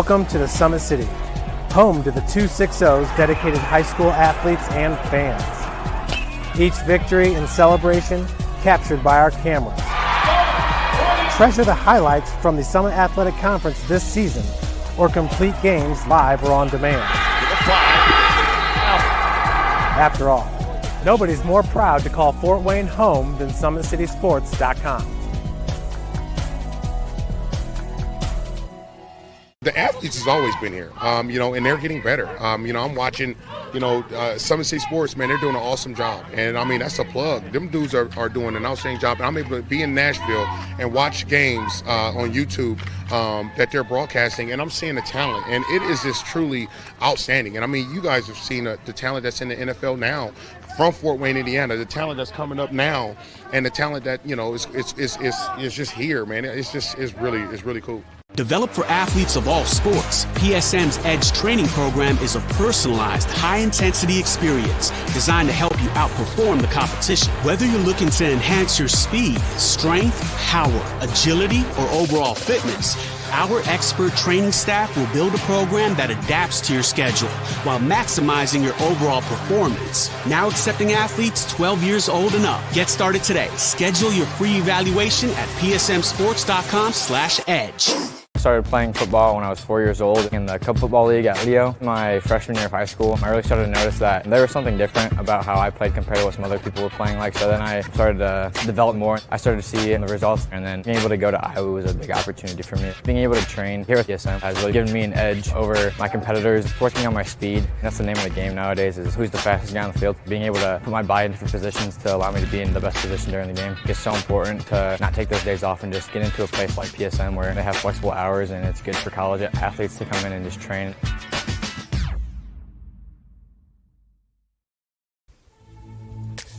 Welcome to the Summit City, home to the 260's dedicated high school athletes and fans. Each victory and celebration captured by our cameras. Treasure the highlights from the Summit Athletic Conference this season, or complete games live or on demand. After all, nobody's more proud to call Fort Wayne home than SummitCitySports.com. The athletes has always been here, and they're getting better. I'm watching, Summit City Sports, man, they're doing an awesome job. And, that's a plug. Them dudes are doing an outstanding job. And I'm able to be in Nashville and watch games on YouTube that they're broadcasting, and I'm seeing the talent. And it is just truly outstanding. And, you guys have seen the talent that's in the NFL now from Fort Wayne, Indiana, the talent that's coming up now, and the talent that, is just here, man. It's really cool. Developed for athletes of all sports, PSM's Edge training program is a personalized, high-intensity experience designed to help you outperform the competition. Whether you're looking to enhance your speed, strength, power, agility, or overall fitness, our expert training staff will build a program that adapts to your schedule while maximizing your overall performance. Now accepting athletes 12 years old and up. Get started today. Schedule your free evaluation at psmsports.com/edge. I started playing football when I was 4 years old in the Cub Football League at Leo. My freshman year of high school, I really started to notice that there was something different about how I played compared to what some other people were playing like. So then I started to develop more. I started to see the results, and then being able to go to Iowa was a big opportunity for me. Being able to train here with PSM has really given me an edge over my competitors. Working on my speed, that's the name of the game nowadays, is who's the fastest guy on the field. Being able to put my body in different positions to allow me to be in the best position during the game is so important to not take those days off and just get into a place like PSM where they have flexible hours, and it's good for college athletes to come in and just train.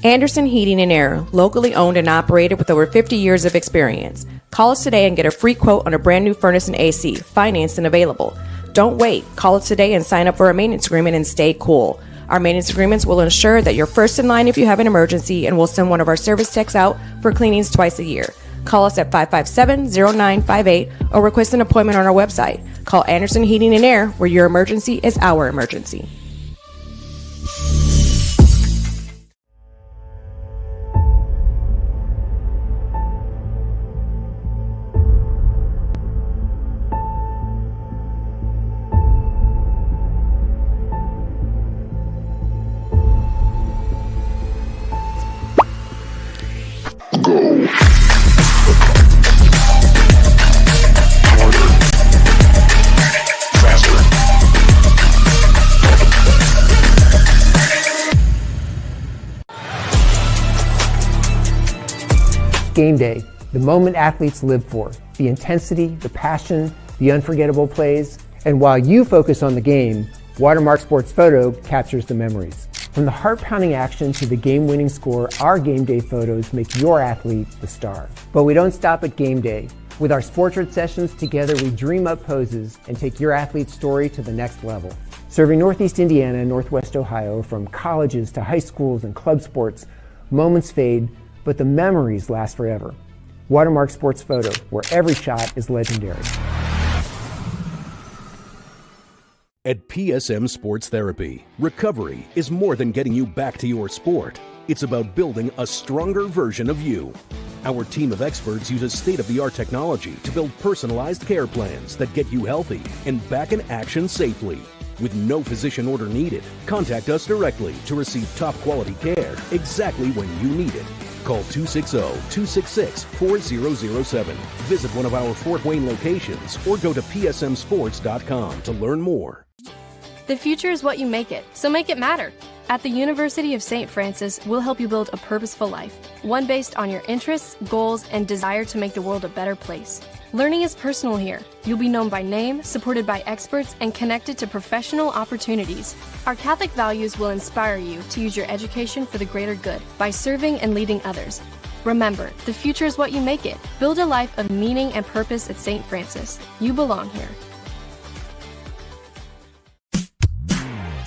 Anderson Heating and Air, locally owned and operated with over 50 years of experience. Call us today and get a free quote on a brand new furnace and AC, financed and available. Don't wait. Call us today and sign up for a maintenance agreement and stay cool. Our maintenance agreements will ensure that you're first in line if you have an emergency, and we'll send one of our service techs out for cleanings twice a year. Call us at 557-0958 or request an appointment on our website. Call Anderson Heating and Air, where your emergency is our emergency. Game day, the moment athletes live for, the intensity, the passion, the unforgettable plays. And while you focus on the game, Watermark Sports Photo captures the memories. From the heart-pounding action to the game-winning score, our game day photos make your athlete the star. But we don't stop at game day. With our Sportrait sessions together, we dream up poses and take your athlete's story to the next level. Serving Northeast Indiana and Northwest Ohio, from colleges to high schools and club sports, moments fade, but the memories last forever. Watermark Sports Photo, where every shot is legendary. At PSM Sports Therapy, recovery is more than getting you back to your sport. It's about building a stronger version of you. Our team of experts uses state-of-the-art technology to build personalized care plans that get you healthy and back in action safely. With no physician order needed, contact us directly to receive top-quality care exactly when you need it. Call 260-266-4007. Visit one of our Fort Wayne locations or go to psmsports.com to learn more. The future is what you make it, so make it matter. At the University of St. Francis, we'll help you build a purposeful life, one based on your interests, goals, and desire to make the world a better place. Learning is personal here. You'll be known by name, supported by experts, and connected to professional opportunities. Our Catholic values will inspire you to use your education for the greater good by serving and leading others. Remember, the future is what you make it. Build a life of meaning and purpose at St. Francis. You belong here.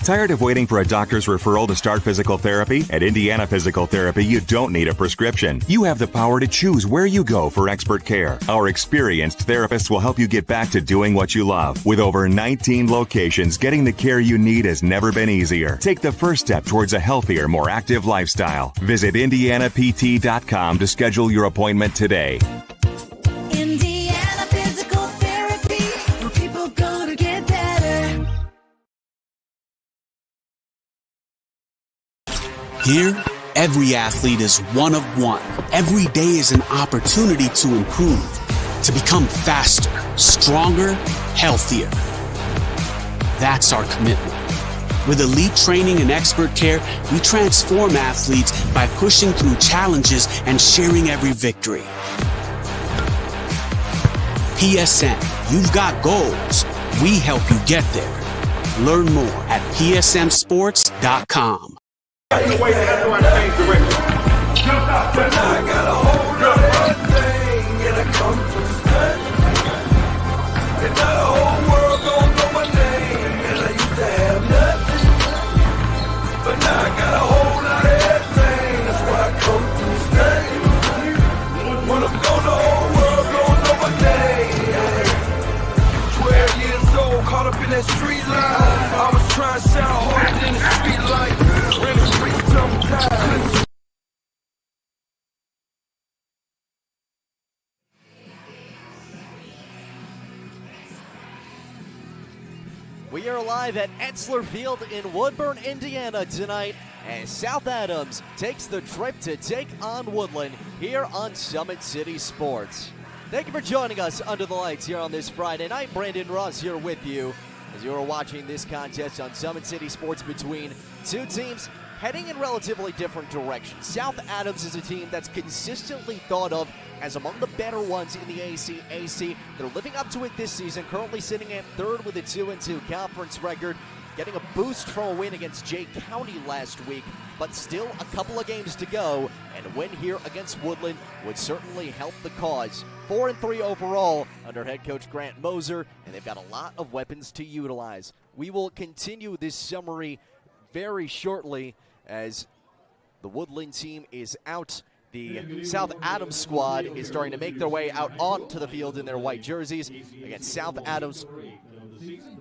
Tired of waiting for a doctor's referral to start physical therapy? At Indiana Physical Therapy, you don't need a prescription. You have the power to choose where you go for expert care. Our experienced therapists will help you get back to doing what you love. With over 19 locations, getting the care you need has never been easier. Take the first step towards a healthier, more active lifestyle. Visit IndianaPT.com to schedule your appointment today. Indiana Physical Therapy, where people go to get better. Here, every athlete is one of one. Every day is an opportunity to improve, to become faster, stronger, healthier. That's our commitment. With elite training and expert care, we transform athletes by pushing through challenges and sharing every victory. PSM, you've got goals. We help you get there. Learn more at psmsports.com. I got a whole lot of everything and I come from study. And now the whole world gon' know my name. And I used to have nothing, but now I got a whole lot of everything. That's why I come from study. When I'm gone, the whole world gon' know my name. 12 years old, caught up in that street life. I was trying to shout harder than the street light. Ran the streets sometimes. We are live at Etzler Field in Woodburn, Indiana tonight as South Adams takes the trip to take on Woodlan here on Summit City Sports. Thank you for joining us under the lights here on this Friday night. Brandon Ross here with you as you are watching this contest on Summit City Sports between two teams heading in relatively different directions. South Adams is a team that's consistently thought of as among the better ones in the ACAC. They're living up to it this season, currently sitting at third with a 2-2 conference record, getting a boost from a win against Jay County last week, but still a couple of games to go, and a win here against Woodlan would certainly help the cause. 4-3 overall under head coach Grant Moser, and they've got a lot of weapons to utilize. We will continue this summary very shortly as the Woodland team is out. The South Adams squad is starting to make their way out onto the field in their white jerseys. Again, South Adams,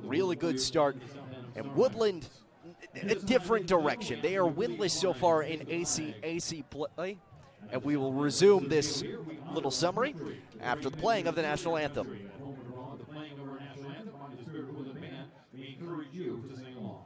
really good start. And Woodland, a different direction. They are winless so far in ACAC play. And we will resume this little summary after the playing of the national anthem. We encourage you to sing along.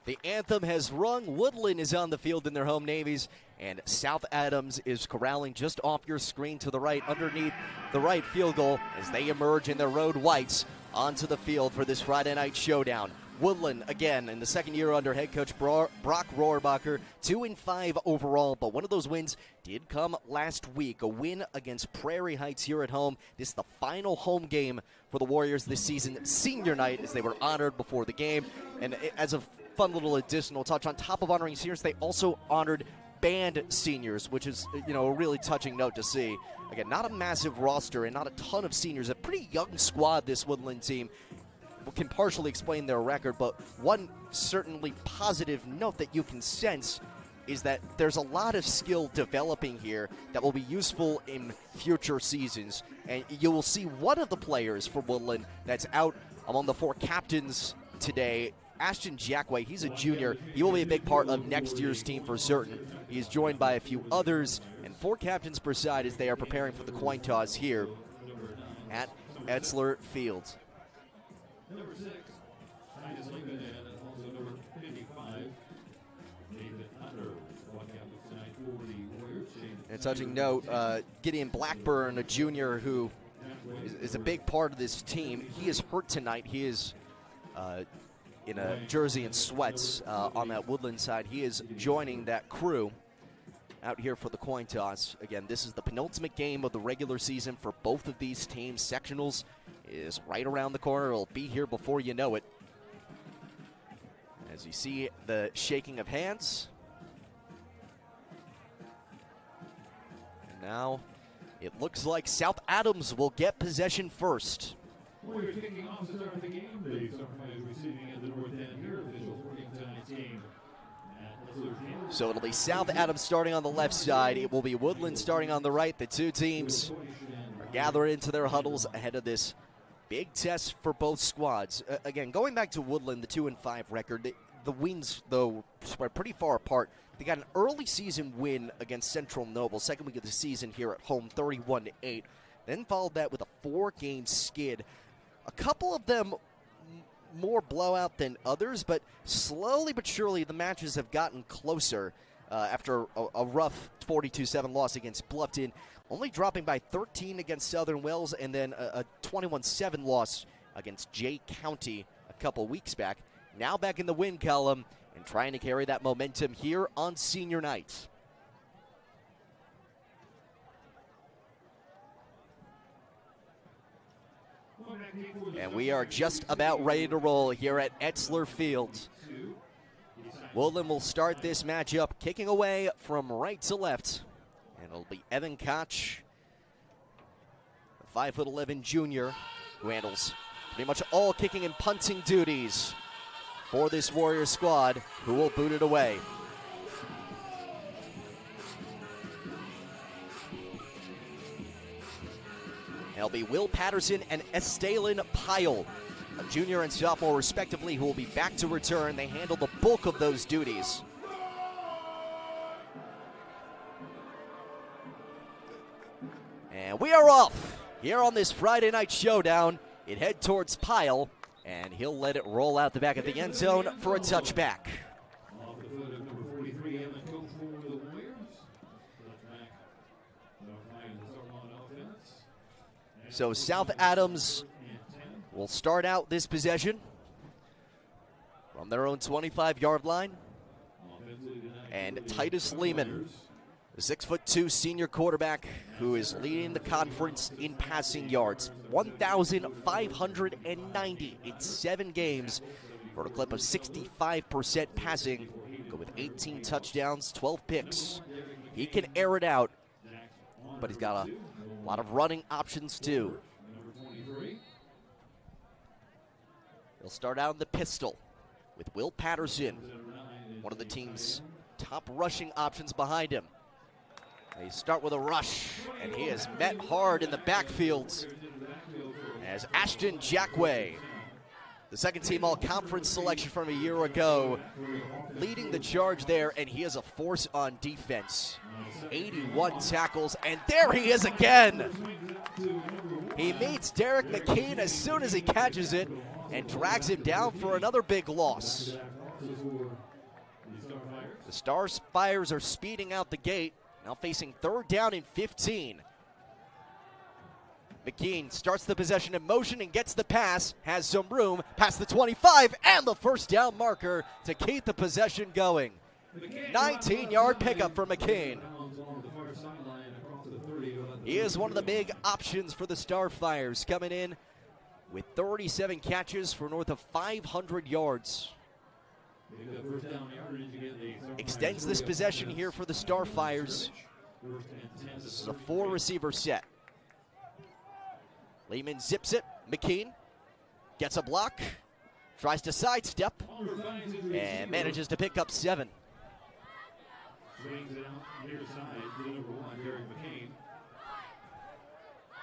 The anthem has rung. Woodland is on the field in their home navies, and South Adams is corralling just off your screen to the right, underneath the right field goal, as they emerge in their road whites onto the field for this Friday night showdown. Woodland, again, in the second year under head coach Brock Rohrbacher, 2-5 overall, but one of those wins did come last week, a win against Prairie Heights here at home. This is the final home game for the Warriors this season, senior night, as they were honored before the game. And as a fun little additional touch, on top of honoring seniors, they also honored band seniors, which is, a really touching note to see. Again, not a massive roster and not a ton of seniors, a pretty young squad, this Woodland team. Can partially explain their record, but one certainly positive note that you can sense is that there's a lot of skill developing here that will be useful in future seasons. And you will see one of the players for Woodlan that's out among the 4 captains today, Ashton Jackway. He's a junior. He will be a big part of next year's team for certain. He is joined by a few others, and 4 captains per side as they are preparing for the coin toss here at Etzler Field. Number 6, Titus Lincoln, and also number 55, Nathan Hunter. One captain tonight for the Warriors. And a touching note, Gideon Blackburn, a junior who is a big part of this team. He is hurt tonight. He is in a jersey and sweats on that Woodland side. He is joining that crew out here for the coin toss. Again, this is the penultimate game of the regular season for both of these teams. Sectionals is right around the corner. It'll be here before you know it. As you see the shaking of hands. And now it looks like South Adams will get possession first. Warriors kicking off to start the game. The Starfighters receiving at the north end here. Officials working tonight's game. So it'll be South Adams starting on the left side. It will be Woodland starting on the right. The two teams are gathering into their huddles ahead of this big test for both squads. Again, going back to Woodland, the 2-5 record, the wins, though, spread pretty far apart. They got an early season win against Central Noble, second week of the season here at home, 31-8. Then followed that with a 4-game skid. A couple of them more blowout than others, but slowly but surely the matches have gotten closer after a rough 42-7 loss against Bluffton, only dropping by 13 against Southern Wells, and then a 21-7 loss against Jay County a couple weeks back. Now back in the win column and trying to carry that momentum here on senior night. And we are just about ready to roll here at Etzler Field. Woodland will start this matchup kicking away from right to left. And it'll be Evan Koch, a 5'11" junior, who handles pretty much all kicking and punting duties for this Warrior squad, who will boot it away. It'll be Will Patterson and Estalin Pyle, a junior and sophomore respectively, who will be back to return. They handle the bulk of those duties. And we are off here on this Friday night showdown. It head towards Pyle, and he'll let it roll out the back of the end zone for a touchback. Off the foot of number 43, Evan Coach for the Warriors. Touchback. On offense. So South Adams will start out this possession from their own 25-yard line. And Titus Lehman, the 6'2" senior quarterback who is leading the conference in passing yards, 1,590 in 7 games for a clip of 65% passing, go with 18 touchdowns, 12 picks. He can air it out, but he's got a lot of running options too. He'll start out in the pistol with Will Patterson, one of the team's top rushing options behind him. They start with a rush, and he is met hard in the backfield as Ashton Jackway, the second-team all-conference selection from a year ago, leading the charge there, and he is a force on defense. 81 tackles, and there he is again. He meets Derek McKean as soon as he catches it and drags him down for another big loss. The Starfires are speeding out the gate, now facing 3rd down and 15. McKean starts the possession in motion and gets the pass, has some room, past the 25, and the first down marker to keep the possession going. 19-yard pickup for McKean. He is one of the big options for the Starfires, coming in with 37 catches for north of 500 yards. Extends this possession here for the Starfires. This is a 4-receiver set. Lehman zips it. McKean gets a block, tries to sidestep, and manages to pick up 7. Swings it out near side to the number 1, Derek McCain.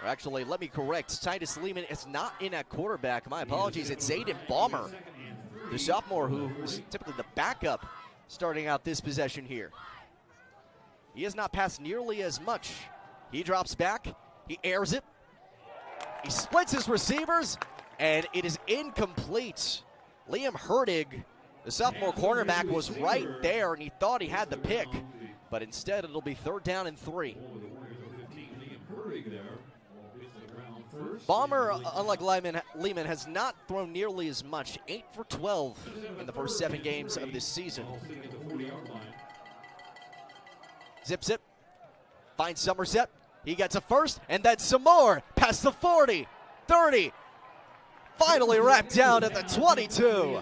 Or actually, let me correct. Titus Lehman is not in at quarterback. My apologies. It's Zayden Balmer, the sophomore who is typically the backup starting out this possession here. He has not passed nearly as much. He drops back. He airs it. He splits his receivers, and it is incomplete. Liam Hurtig, the sophomore cornerback, was right there, and he thought he had the pick. But instead, it'll be 3rd down and 3. Balmer, unlike Lehman, has not thrown nearly as much. 8 for 12 in the first 7 games of this season. Zips it. Finds Somerset. He gets a first, and then some more. Past the 40, 30. Finally wrapped down at the 22.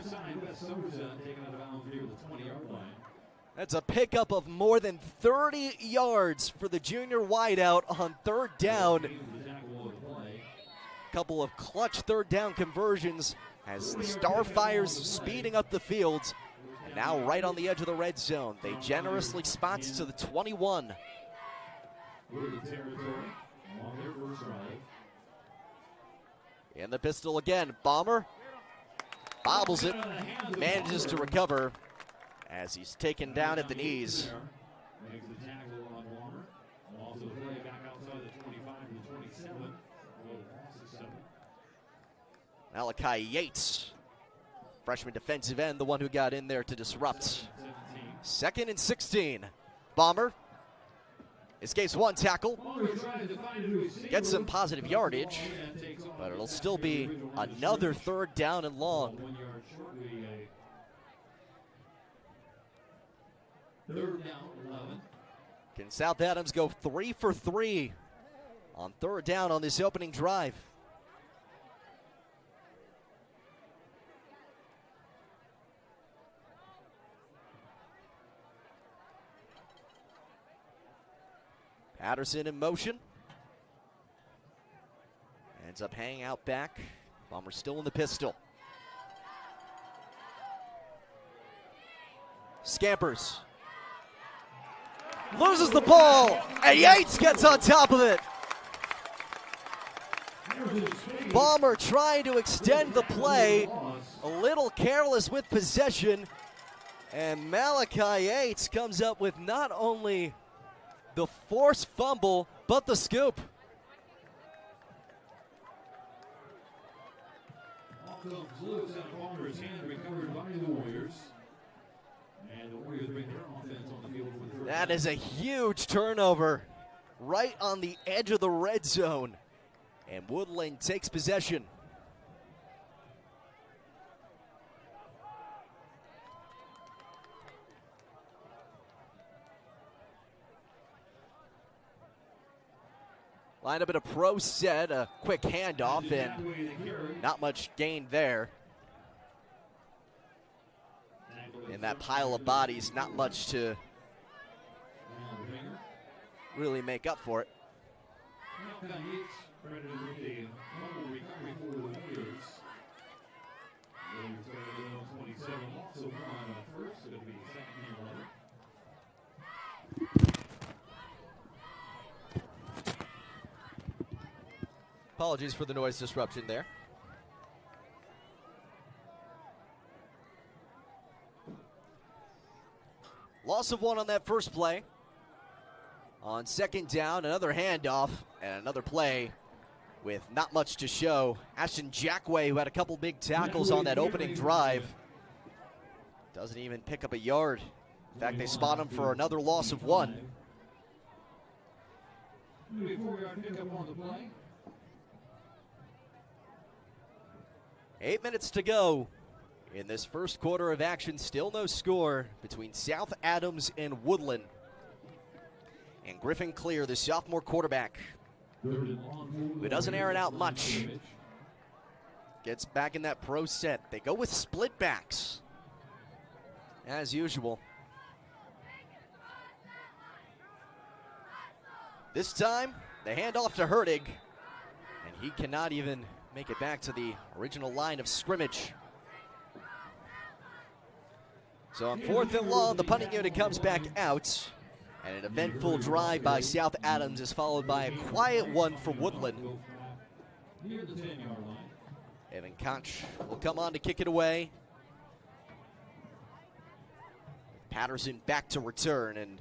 That's a pickup of more than 30 yards for the junior wideout on 3rd down. Couple of clutch 3rd down conversions as the Starfires speeding up the field. And now right on the edge of the red zone. They generously spots to the 21. In the pistol again, Balmer bobbles it, manages to recover as he's taken down at the knees. Makes the tackle on Balmer. Also play back outside the 25 to the 27. Malachi Yates, freshman defensive end, the one who got in there to disrupt. 2nd and 16. Balmer escapes one tackle, gets some positive yardage, but it'll still be another 3rd down and long. 3rd down, 11. Can South Adams go 3 for 3 on 3rd down on this opening drive? Patterson in motion. Ends up hanging out back. Balmer still in the pistol. Scampers. Loses the ball, and Yates gets on top of it. Balmer trying to extend the play. A little careless with possession. And Malachi Yates comes up with not only the forced fumble, but the scoop. Ball comes loose out of Balmer's hand, recovered by the Warriors. And the Warriors bring their offense on the field for the 3rd. That is a huge turnover right on the edge of the red zone. And Woodlan takes possession. Lined up in a pro set, a quick handoff, and not much gain there. In that pile of bodies, not much to really make up for it. Apologies for the noise disruption there. Loss of 1 on that first play. On 2nd down, another handoff and another play with not much to show. Ashton Jackway, who had a couple big tackles on that opening drive, doesn't even pick up a yard. In fact, they spot him for another loss of 1. Before we pick up on the play. 8 minutes to go in this first quarter of action. Still no score between South Adams and Woodlan. And Griffin Clear, the sophomore quarterback, who doesn't air it out much, gets back in that pro set. They go with split backs, as usual. This time, the handoff to Hurtig, and he cannot even make it back to the original line of scrimmage. So on 4th and long, the punting unit comes back out. And an eventful drive by South Adams is followed by a quiet one for Woodlan. Near the 10-yard line. Evan Koch will come on to kick it away. Patterson back to return, and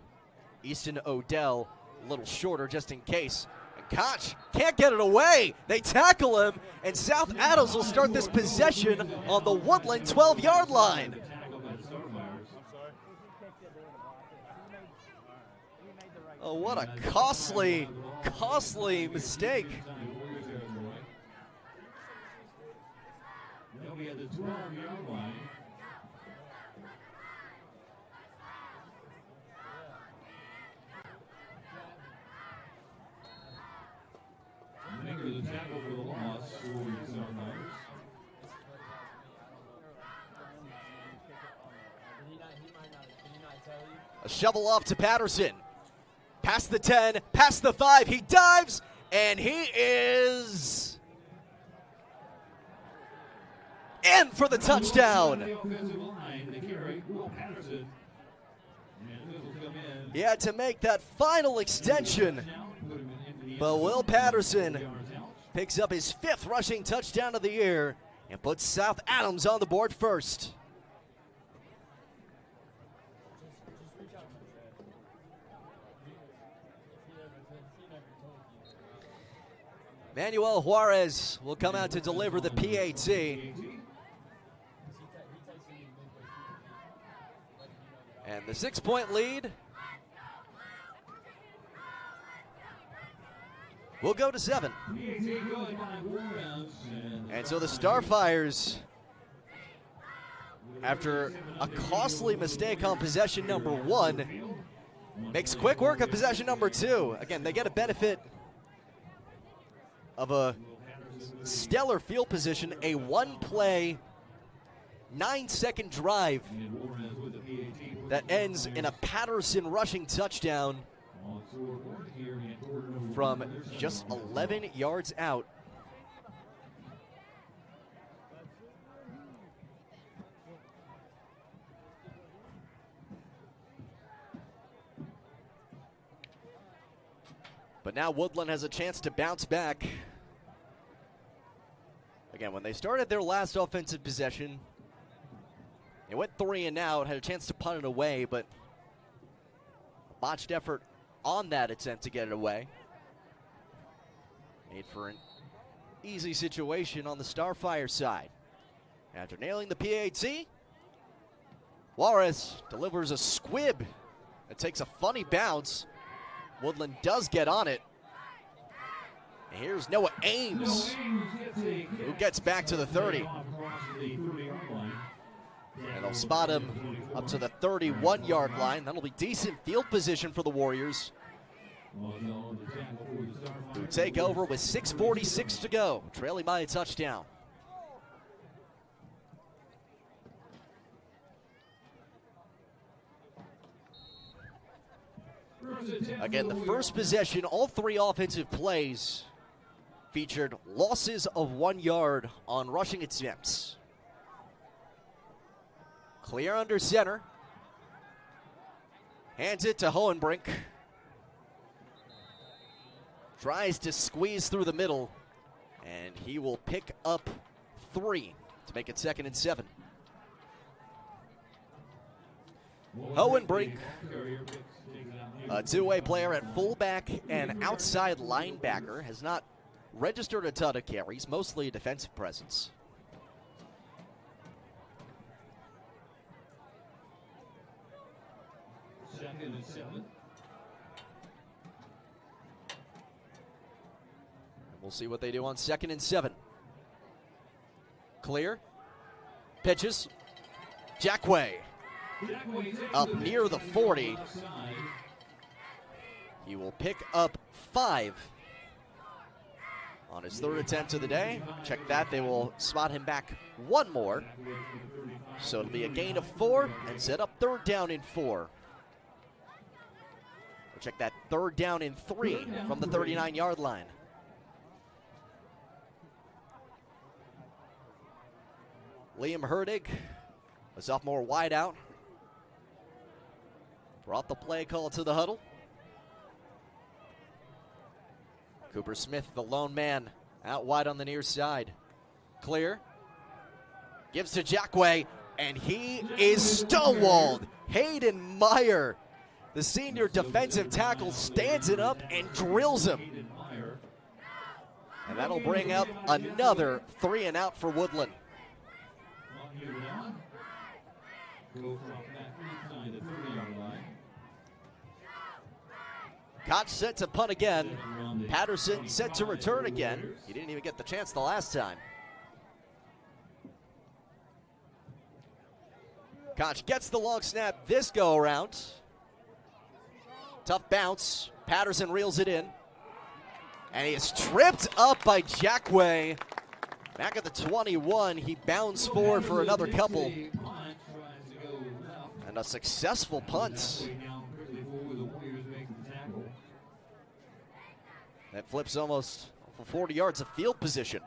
Easton Odell a little shorter just in case. And Koch can't get it away. They tackle him, and South Adams will start this possession on the Woodland 12-yard line. Oh, what a costly mistake. They'll be at the 12-yard line. Maker the tackle for the loss for the Starfires. A shovel off to Patterson. Past the 10, past the 5, he dives, and he is in for the touchdown. He had to make that final extension, but Will Patterson picks up his 5th rushing touchdown of the year and puts South Adams on the board first. Manuel Juarez will come out to deliver the PAT. And the 6-point lead will go to 7. And so the Starfires, after a costly mistake on possession number 1, makes quick work of possession number 2. Again, they get a benefit of a stellar field position, a 1-play, 9-second drive that ends in a Patterson rushing touchdown from just 11 yards out. But now Woodland has a chance to bounce back. Again, when they started their last offensive possession, they went 3 and out, had a chance to punt it away, but a botched effort on that attempt to get it away made for an easy situation on the Starfire side. After nailing the PAT, Juarez delivers a squib that takes a funny bounce. Woodland does get on it. And here's Noah Ames, who gets back to the 30. And they'll spot him up to the 31-yard line. That'll be decent field position for the Warriors, who take over with 6:46 to go, trailing by a touchdown. Again, the first possession, all 3 offensive plays featured losses of 1 yard on rushing attempts. Clear under center. Hands it to Hohenbrink. Tries to squeeze through the middle, and he will pick up 3 to make it 2nd and 7. Hohenbrink, a 2-way player at fullback and outside linebacker, has not registered a ton of carries, mostly a defensive presence. Second and 7. We'll see what they do on 2nd and 7. Clear. Pitches. Jackway up near the 40. He will pick up 5 on his 3rd attempt of the day. Check that. They will spot him back 1 more. So it'll be a gain of 4 and set up 3rd down and 4. We'll check that 3rd down and 3 from the 39-yard line. Liam Herdig, a sophomore wideout, brought the play call to the huddle. Cooper Smith, the lone man, out wide on the near side. Clear. Gives to Jackway, and he is stonewalled. Hayden Meyer, the senior defensive tackle, stands it up and drills him. And that'll bring up another 3 and out for Woodlan. Koch set to punt again. Patterson set to return again. He didn't even get the chance the last time. Koch gets the long snap this go around. Tough bounce. Patterson reels it in. And he is tripped up by Jackway. Back at the 21, he bounds forward for another couple. And a successful punt. That flips almost for 40 yards of field position.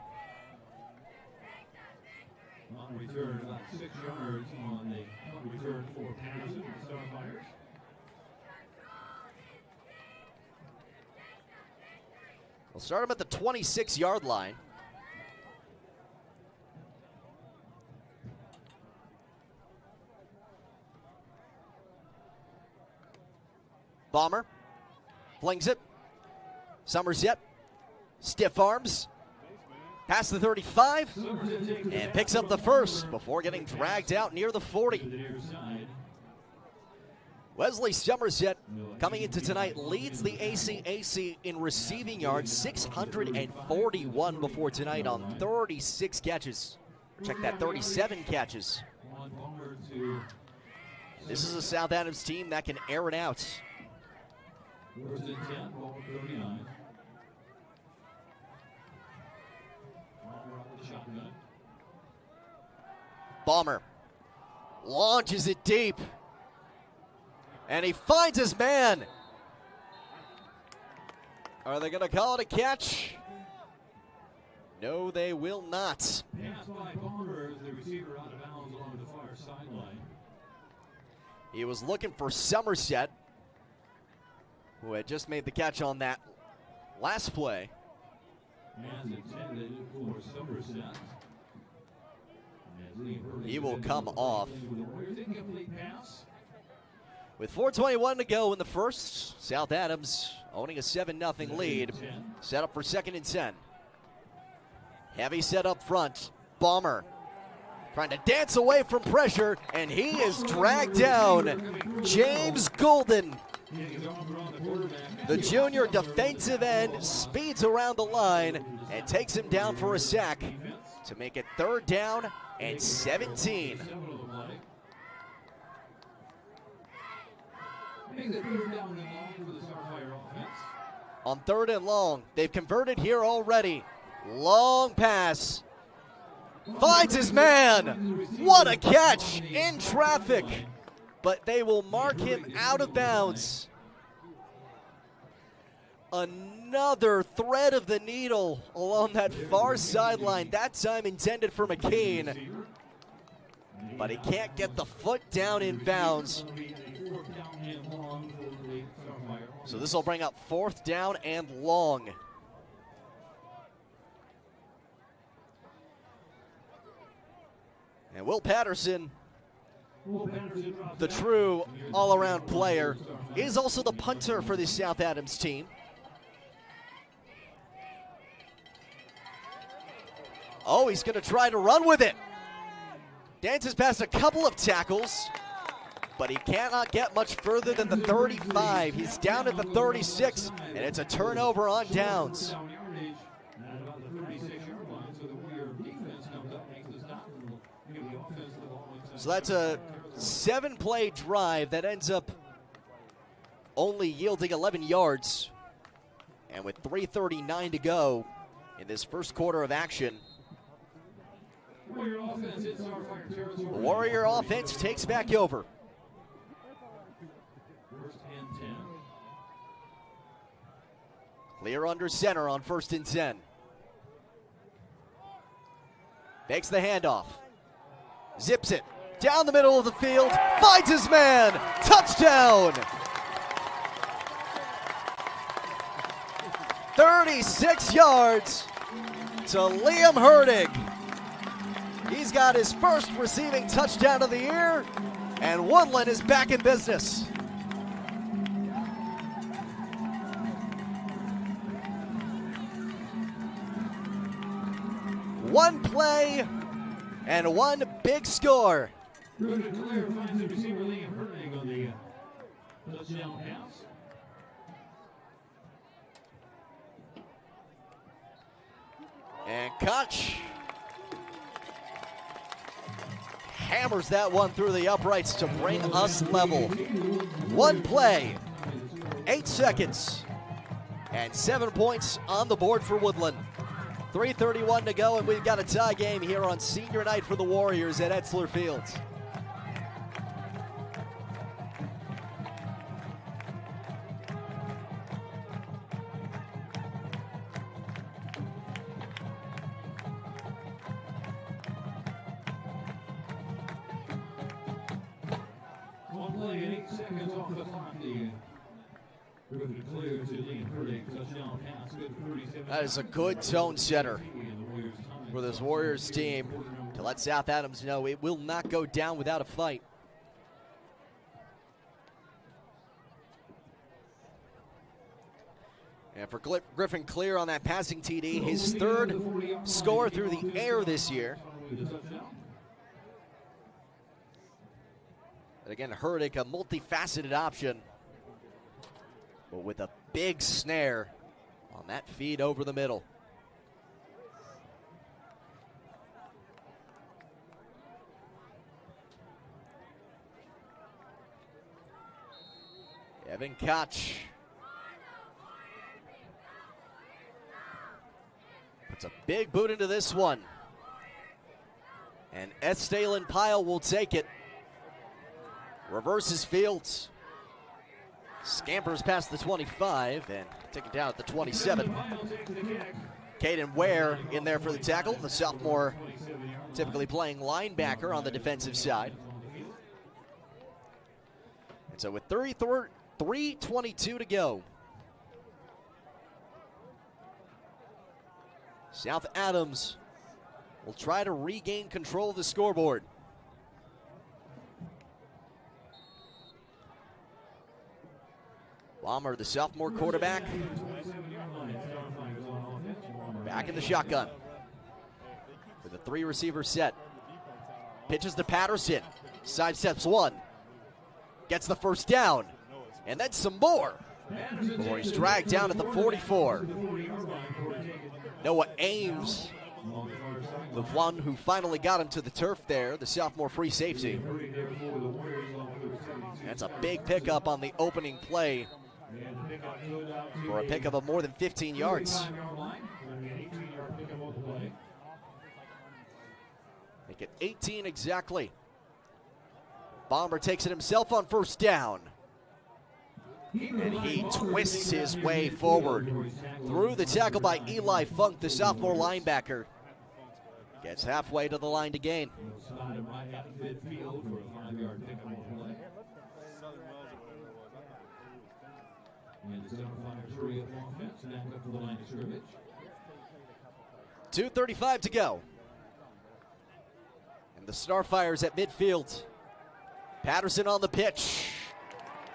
On return, about 6 yards on the return for Patterson, the Starfires. We'll start him at the 26-yard line. Bomber flings it. Somerset, stiff arms, past the 35, and picks up the first before getting dragged out near the 40. Wesley Somerset, coming into tonight, leads the ACAC in receiving yards, 641 before tonight on 36 catches. Check that, 37 catches. This is a South Adams team that can air it out. First and 10, ball 39. Bomber launches it deep, and he finds his man. Are they going to call it a catch? No, they will not. Pass by Bomber as the receiver out of bounds along the far sideline. He was looking for Somerset, who had just made the catch on that last play. As intended for Somerset. He will come off. With 4:21 to go in the first, South Adams owning a 7-0 lead. Set up for 2nd and 10. Heavy set up front. Bomber trying to dance away from pressure, and he is dragged down. James Golden, the junior defensive end, speeds around the line and takes him down for a sack to make it 3rd down and 17. On 3rd and long, they've converted here already. Long pass. Finds his man. What a catch in traffic. But they will mark him out of bounds. Another thread of the needle along that far sideline, that time intended for McCain. But he can't get the foot down in bounds. So this will bring up 4th down and long. And Will Patterson, the true all-around player, is also the punter for the South Adams team. Oh, he's going to try to run with it. Dances past a couple of tackles, but he cannot get much further than the 35. He's down at the 36, and it's a turnover on downs. So that's a 7-play drive that ends up only yielding 11 yards. And with 3:39 to go in this first quarter of action, Warrior offense takes back over. Clear under center on 1st and 10. Makes the handoff. Zips it down the middle of the field. Finds his man. Touchdown. 36 yards to Liam Hurtig. He's got his first receiving touchdown of the year, and Woodlan is back in business. One play and one big score. Ruben Claire finds the receiver Liam Hurtig on the touchdown pass. And Koch hammers that one through the uprights to bring us level. One play, 8 seconds, and 7 points on the board for Woodlan. 3:31 to go, and we've got a tie game here on senior night for the Warriors at Etzler Field. One play and 8 seconds off the clock. The Griffin clear to Liam Hurtig. Touchdown pass. Good for 37. That is a good tone setter for this Warriors team to let South Adams know it will not go down without a fight. And for Griffin Clear on that passing TD, his third score through the air this year. And again, Hurtig, a multifaceted option, but with a big snare on that feed over the middle. Evan Koch puts a big boot into this one. And Estalen Pyle will take it. Reverses fields. Scampers past the 25 and taken down at the 27. Caden Ware in there for the tackle. The sophomore typically playing linebacker on the defensive side. And so with 3:22 to go, South Adams will try to regain control of the scoreboard. Bomber, the sophomore quarterback, back in the shotgun with a 3-receiver set. Pitches to Patterson, sidesteps one, gets the first down, and then some more before he's dragged down at the 44. Noah Ames, the one who finally got him to the turf there, the sophomore free safety. That's a big pickup on the opening play for a pickup of more than 15 yards. Make it 18 exactly. Bomber takes it himself on first down. And he twists his way forward through the tackle by Eli Funk, the sophomore linebacker. Gets halfway to the line to gain. And the center fires hurry up on offense, back up to the line of scrimmage. 2:35 to go. And the Starfires at midfield. Patterson on the pitch.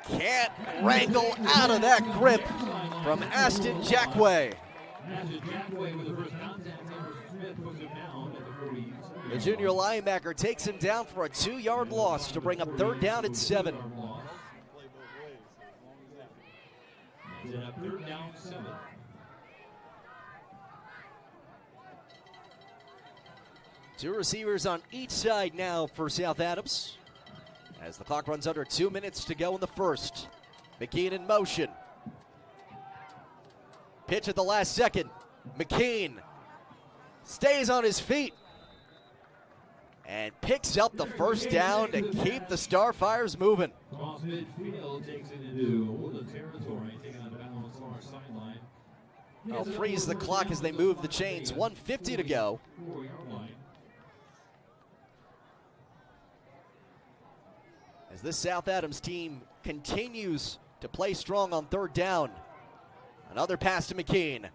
Can't wrangle out of that grip from Aston Jackway. The junior linebacker takes him down for a 2-yard loss to bring up third down at 7. Third down, 7. Two receivers on each side now for South Adams. As the clock runs under 2 minutes to go in the first. McKean in motion. Pitch at the last second. McKean stays on his feet and picks up the first down to keep the Starfires moving. Cross midfield, takes it into Woodland territory, taking out the balance far sideline. I'll freeze the clock as they move the chains. 1:50 to go. 4-yard line. As this South Adams team continues to play strong on third down. Another pass to McKean.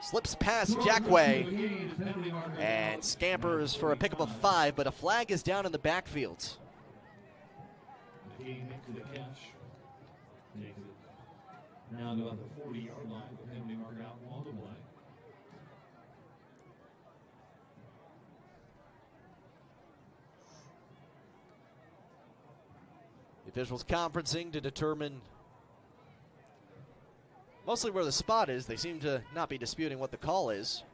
Slips past Jackway and scampers for a pickup of 5, but a flag is down in the backfield. McKean makes the catch. Takes it down to about the 40-yard line with him to mark out on the play. The officials conferencing to determine mostly where the spot is. They seem to not be disputing what the call is.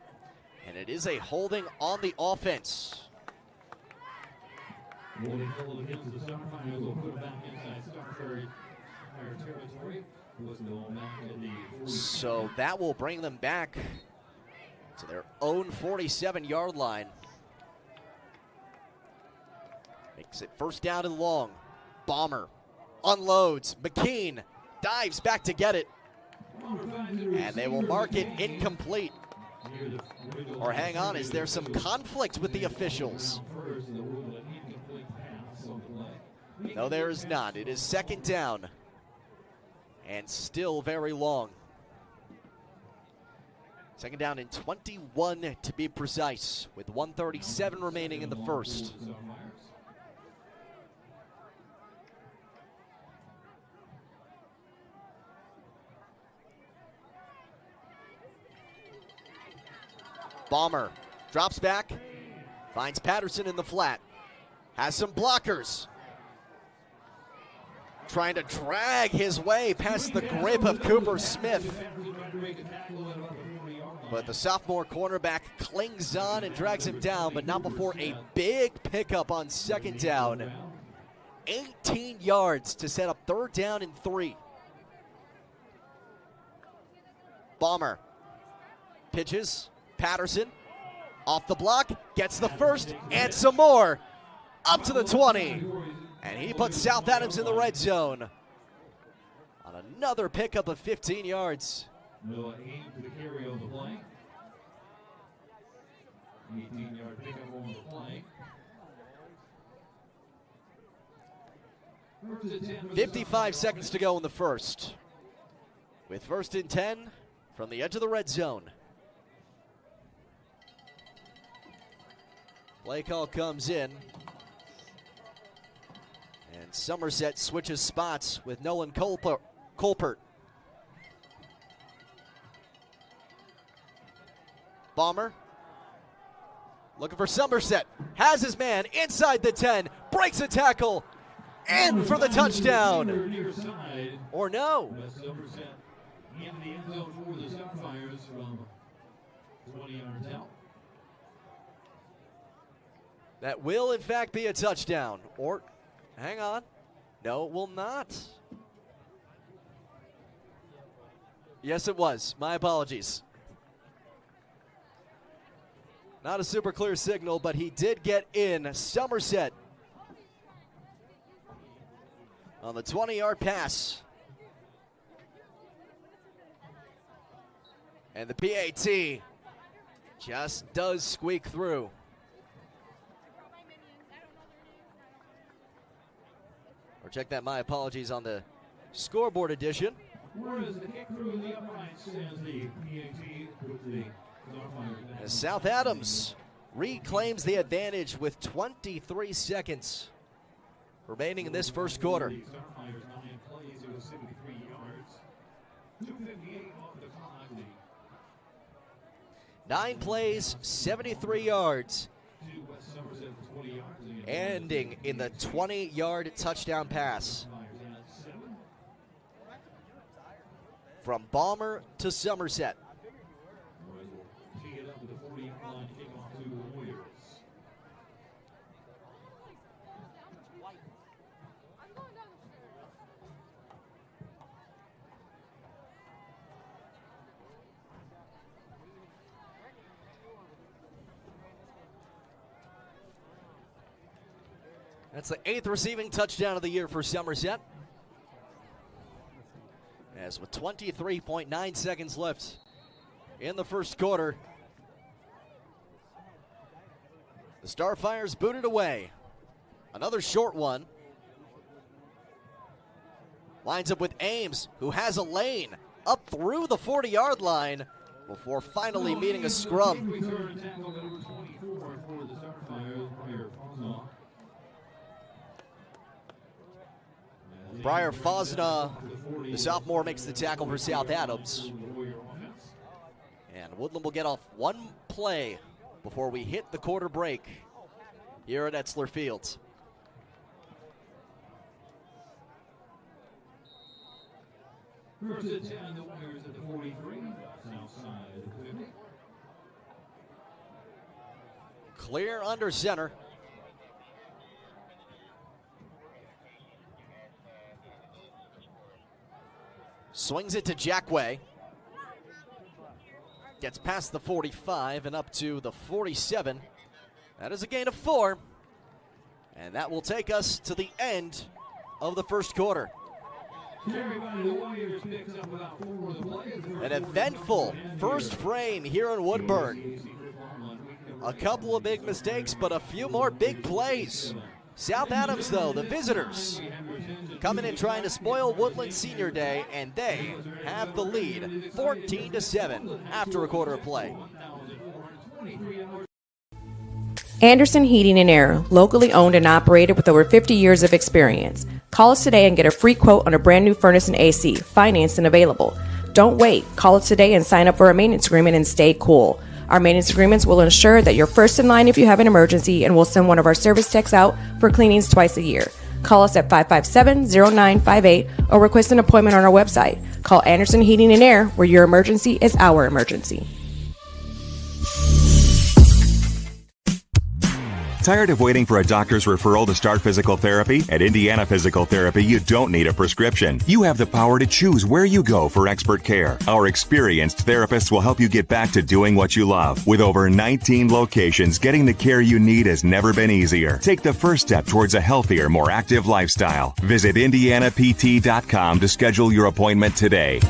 And it is a holding on the offense. Holding hold against the Starfires will put it back inside Starfire territory. So that will bring them back to their own 47-yard line. Makes it first down and long. Bomber unloads. McKean dives back to get it. And they will mark it incomplete. Or hang on, is there some conflict with the officials? No, there is not. It is second down. And still very long. Second down and 21 to be precise, with 1:37 remaining in the first. Bomber drops back, finds Patterson in the flat, has some blockers. Trying to drag his way past the grip of Cooper Smith. But the sophomore cornerback clings on and drags him down, but not before a big pickup on second down. 18 yards to set up third down and 3. Bomber pitches. Patterson off the block, gets the first and some more. Up to the 20. And he puts South Adams in the red zone on another pickup of 15 yards. Noah aimed to the carry on the play. 18-yard pickup on the play. 55 seconds to go in the first. With first and 10 from the edge of the red zone. Play call comes in. And Somerset switches spots with Nolan Colpert. Bomber looking for Somerset. Has his man inside the 10. Breaks a tackle. In for the touchdown. Or no. Somerset in the end zone for the Starfires from 20 yards out. That will, in fact, be a touchdown. Or, hang on. No, it will not. Yes, it was. My apologies. Not a super clear signal, but he did get in. Somerset on the 20-yard pass. And the PAT just does squeak through. Or check that, my apologies, on the scoreboard edition. Whereas the kick through the uprights as the PAT with the Starfires. As South Adams reclaims the advantage with 23 seconds remaining in this first quarter. The Starfires 9 plays, it was 73 yards. 2:58 off the clock. 9 plays, 73 yards. West Somerset for 20 yards. Ending in the 20-yard touchdown pass. From Bomber to Somerset. Tee it up with the 40-yard line to kick off to the Warriors. That's the 8th receiving touchdown of the year for Somerset. As with 23.9 seconds left in the first quarter, the Starfires booted away. Another short one. Lines up with Ames, who has a lane. up through the 40-yard line before finally meeting a scrum. Return tackle number 24 for the Starfires, Briar Fosna, the sophomore, makes the tackle for South Adams. And Woodlan will get off one play before we hit the quarter break here at Etzler Field. First and 10, the Warriors at the 43, south side of the 50. Clear under center. Swings it to Jackway. Gets past the 45 and up to the 47. That is a gain of 4. And that will take us to the end of the first quarter. Everybody, the Warriors picks up about 4 of the plays. An eventful first frame here in Woodburn. A couple of big mistakes, but a few more big plays. South Adams, though, the visitors, coming in trying to spoil Woodlan Senior Day, and they have the lead 14-7 after a quarter of play. Anderson Heating and Air, locally owned and operated with over 50 years of experience. Call us today and get a free quote on a brand new furnace and AC, financed and available. Don't wait. Call us today and sign up for a maintenance agreement and stay cool. Our maintenance agreements will ensure that you're first in line if you have an emergency, and we'll send one of our service techs out for cleanings twice a year. Call us at 557-0958 or request an appointment on our website. Call Anderson Heating and Air, where your emergency is our emergency. Tired of waiting for a doctor's referral to start physical therapy? At Indiana Physical Therapy, you don't need a prescription. You have the power to choose where you go for expert care. Our experienced therapists will help you get back to doing what you love. With over 19 locations, getting the care you need has never been easier. Take the first step towards a healthier, more active lifestyle. Visit IndianaPT.com to schedule your appointment today.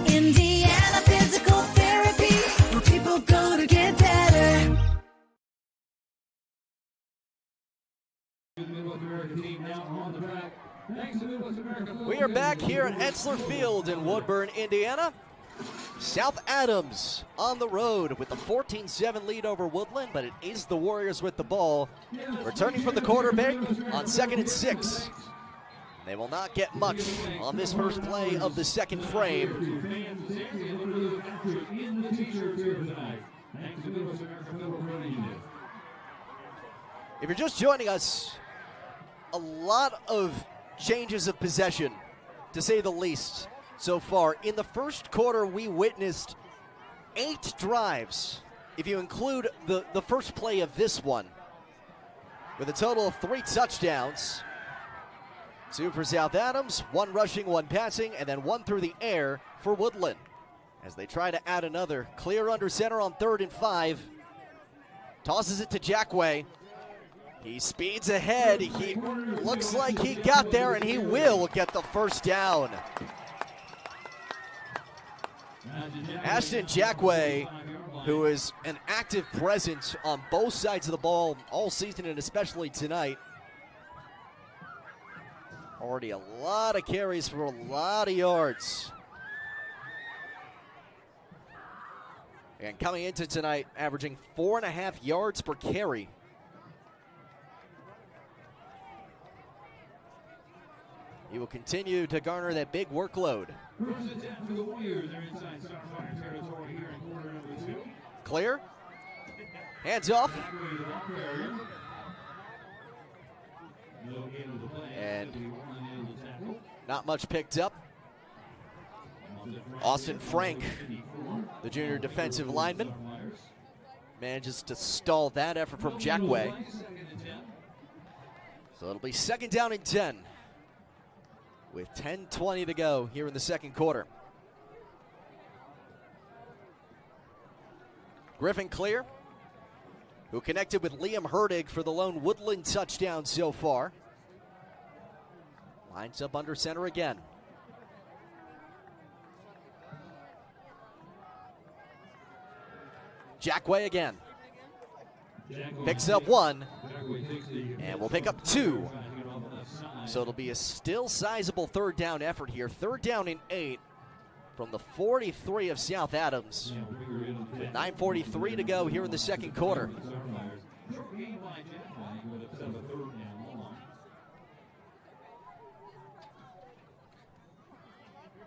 Indiana Physical Therapy, where people go to get better. We are back here at Etzler Field in Woodburn, Indiana. South Adams on the road with the 14-7 lead over Woodland, but it is the Warriors with the ball. Returning from the quarterback on 2nd and 6. They will not get much on this first play of the second frame. If you're just joining us, a lot of changes of possession, to say the least, so far. In the first quarter, we witnessed 8 drives, if you include the first play of this one, with a total of 3 touchdowns. 2 for South Adams, 1 rushing, 1 passing, and then 1 through the air for Woodland, as they try to add another. Clear under center on 3rd and 5. Tosses it to Jackway. He speeds ahead. He looks like he got there, and he will get the first down. Ashton Jackway, who is an active presence on both sides of the ball all season and especially tonight. Already a lot of carries for a lot of yards. And coming into tonight, averaging 4.5 yards per carry. He will continue to garner that big workload. First and 10 for the Warriors. They're inside Starfire territory here in quarter number 2. Clear. Hands off. And not much picked up. Austin Frank, the junior defensive lineman, manages to stall that effort from Jackway. So it'll be 2nd down and 10 with 10:20 to go here in the second quarter. Griffin Clear, who connected with Liam Herdig for the lone Woodland touchdown so far, lines up under center again. Jackway again. Picks up 1, and will pick up 2. So it'll be a still sizable 3rd down effort here. 3rd down and 8 from the 43 of South Adams. With 9:43 to go here in the second quarter.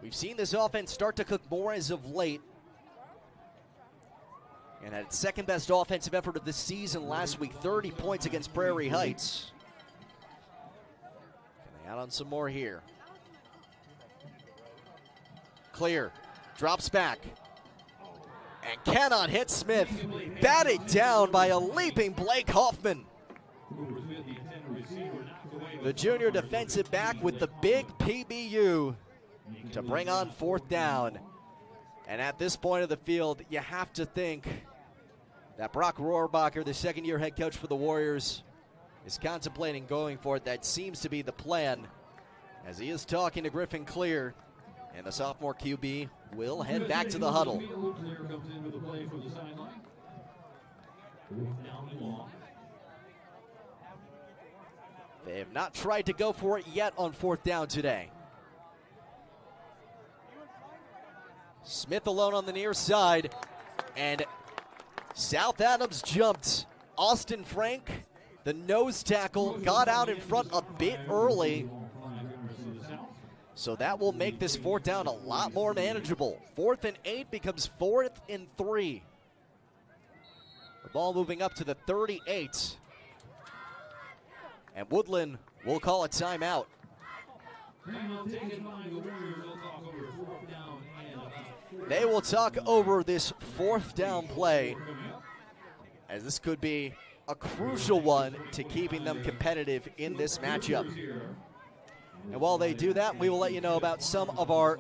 We've seen this offense start to cook more as of late. And had its second best offensive effort of the season last week, 30 points against Prairie Heights. Can they add on some more here? Clear, drops back, and cannot hit Smith. Batted down by a leaping Blake Hoffman. The junior defensive back with the big PBU to bring on fourth down. And at this point of the field, you have to think that Brock Rohrbacher, the second-year head coach for the Warriors, is contemplating going for it. That seems to be the plan, as he is talking to Griffin Clear, and the sophomore QB will head back to the huddle. They have not tried to go for it yet on fourth down today. Smith alone on the near side, and South Adams jumped. Austin Frank, the nose tackle, got out in front a bit early. So that will make this fourth down a lot more manageable. 4th and 8 becomes 4th and 3. The ball moving up to the 38. And Woodlan will call a timeout. They will talk over this fourth down play, as this could be a crucial one to keeping them competitive in this matchup. And while they do that, we will let you know about some of our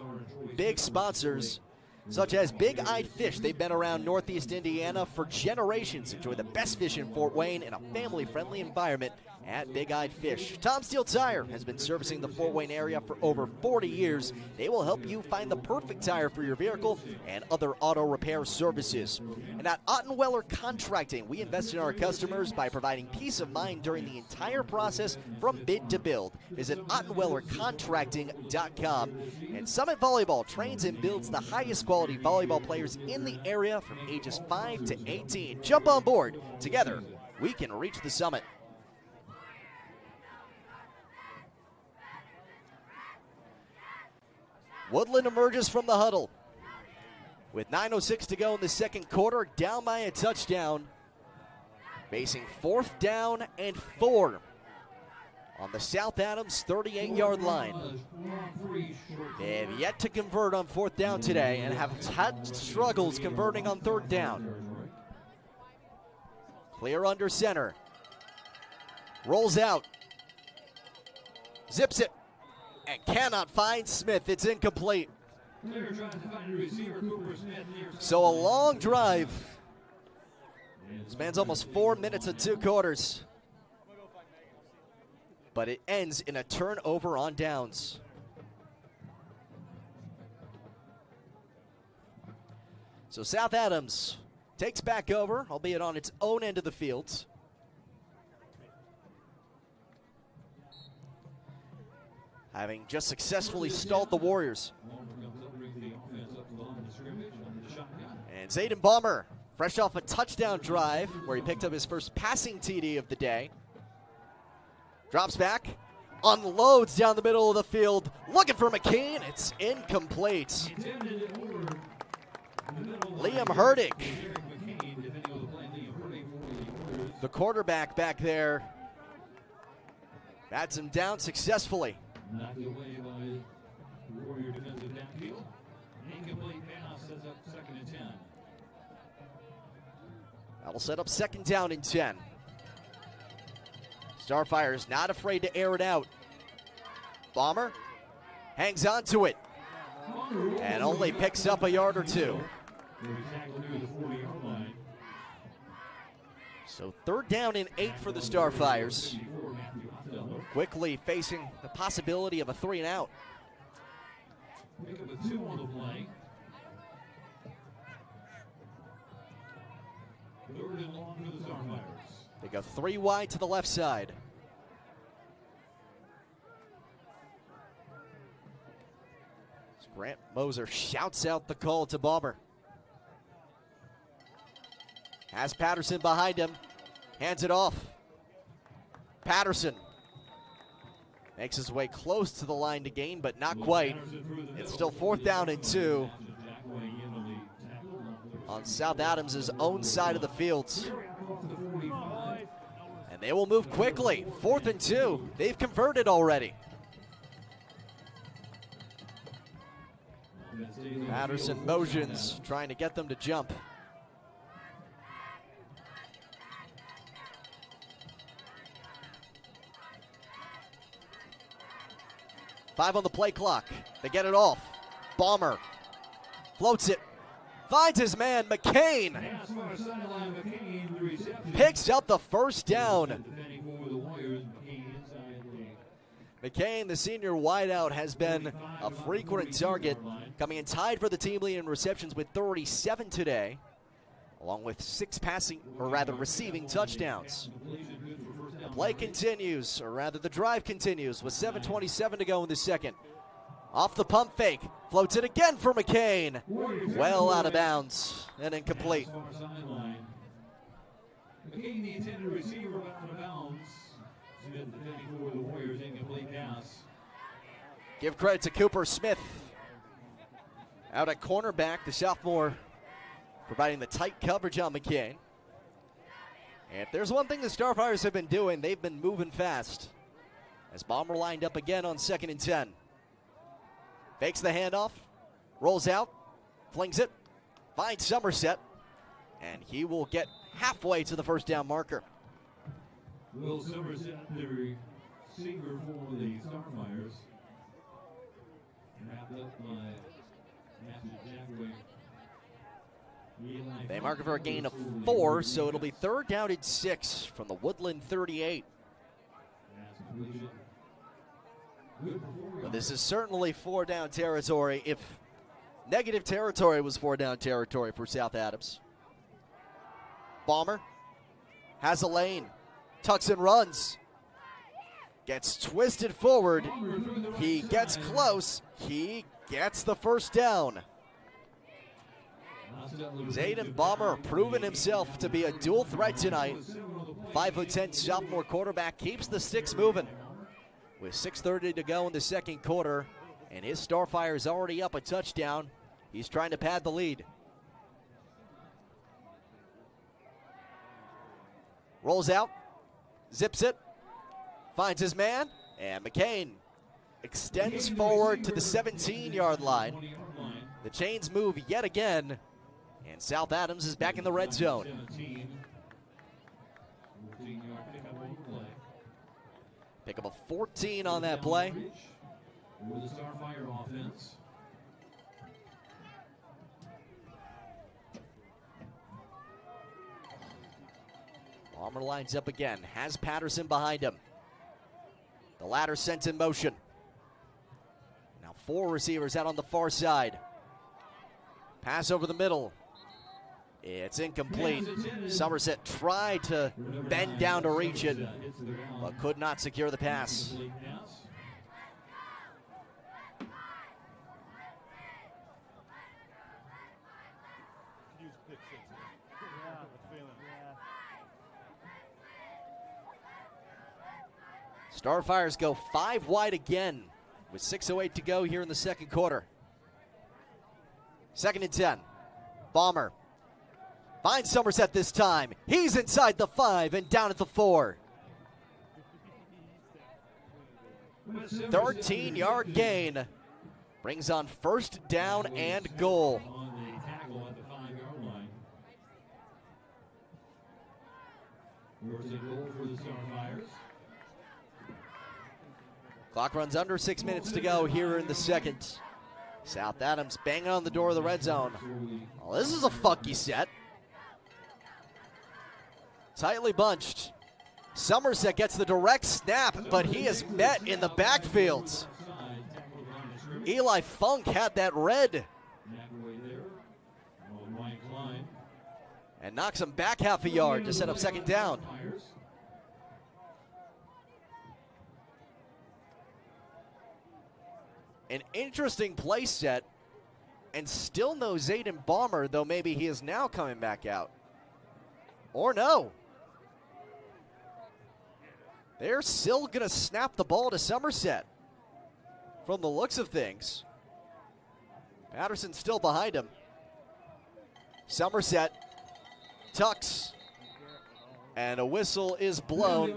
big sponsors, such as Big Eyed Fish. They've been around Northeast Indiana for generations. Enjoy the best fish in Fort Wayne in a family-friendly environment at Big Eyed Fish. Tom Steele Tire has been servicing the Fort Wayne area for over 40 years. They will help you find the perfect tire for your vehicle and other auto repair services. And at Ottenweller Contracting, we invest in our customers by providing peace of mind during the entire process from bid to build. Visit OttenwellerContracting.com. And Summit Volleyball trains and builds the highest quality volleyball players in the area from ages 5 to 18. Jump on board. Together, we can reach the summit. Woodlan emerges from the huddle with 9:06 to go in the second quarter, down by a touchdown, facing 4th down and 4 on the South Adams 38-yard line. They have yet to convert on 4th down today and have had struggles converting on 3rd down. Clear under center. Rolls out. Zips it. And cannot find Smith. It's incomplete. So a long drive. Spans almost 4 minutes and 2 quarters. But it ends in a turnover on downs. So South Adams takes back over, albeit on its own end of the field. Having just successfully stalled the Warriors. And Zayden Balmer, fresh off a touchdown drive where he picked up his first passing TD of the day. Drops back, unloads down the middle of the field, looking for McKean. It's incomplete. Liam Hurdig, the quarterback back there, bats him down successfully. Knocked away by Warrior defensive backfield. Incomplete pass sets up 2nd and 10. That'll set up 2nd down and 10. Starfires not afraid to air it out. Bomber hangs on to it and only picks up a yard or 2. So 3rd down and 8 for the Starfires. Quickly facing the possibility of a 3 and out. Pick up a 2 on the play. 3rd and long for the Starfires. They go 3 wide to the left side. Grant Moser shouts out the call to Balmer. Has Patterson behind him. Hands it off. Patterson makes his way close to the line to gain, but not quite. It's still 4th down and 2 on South Adams' own side of the field. And they will move quickly. 4th and 2. They've converted already. Patterson motions, trying to get them to jump. Five on the play clock. They get it off. Balmer floats it. Finds his man, McCain. Picks up the first down. McCain, the senior wideout, has been a frequent target, coming in tied for the team lead in receptions with 37 today, along with 6 receiving touchdowns. The play continues, or rather the drive continues, with 7:27 to go in the second. Off the pump fake, floats it again for McCain. Well out of bounds and incomplete. McCain, the intended receiver, out of bounds. Smith defending for the Warriors, incomplete pass. Give credit to Cooper Smith. Out at cornerback, the sophomore providing the tight coverage on McCain. And if there's one thing the Starfires have been doing, they've been moving fast. As Balmer lined up again on 2nd and 10. Fakes the handoff, rolls out, flings it, finds Somerset, and he will get halfway to the first down marker. Will Somerset, the receiver for the Starfires, wrapped up by Matthew Jackway. They mark it for a gain of 4, so it'll be 3rd down and 6 from the Woodlan 38. But this is certainly 4-down territory, if negative territory was 4-down territory for South Adams. Balmer has a lane, tucks and runs, gets twisted forward, he gets close, he gets the first down. Zayden Balmer proven himself to be a dual threat tonight. 5'10" sophomore quarterback keeps the sticks moving. With 6:30 to go in the second quarter, and his Starfire is already up a touchdown. He's trying to pad the lead. Rolls out, zips it, finds his man, and McCain extends forward to the 17-yard line. The chains move yet again, and South Adams is back in the red zone. Pick up a 14 on that play. For the Starfire offense. Balmer lines up again, has Patterson behind him. The ladder sent in motion. Now 4 receivers out on the far side. Pass over the middle. It's incomplete. Somerset tried to bend down to reach it, but could not secure the pass. Starfires go 5 wide again with 6:08 to go here in the second quarter. 2nd and 10. Balmer finds Somerset this time. He's inside the 5 and down at the 4. 13-yard gain brings on 1st down and goal. On the tackle at the 5-yard line. First and goal for the Starfires. Clock runs under 6 minutes to go here in the second. South Adams banging on the door of the red zone. Oh, this is a funky set. Tightly bunched. Somerset gets the direct snap, but he is met in the backfield. Eli Funk had that red and knocks him back half a yard to set up 2nd down. An interesting play set, and still no Zayden Bomber, though maybe he is now coming back out. Or no. They're still going to snap the ball to Somerset from the looks of things. Patterson's still behind him. Somerset tucks, and a whistle is blown.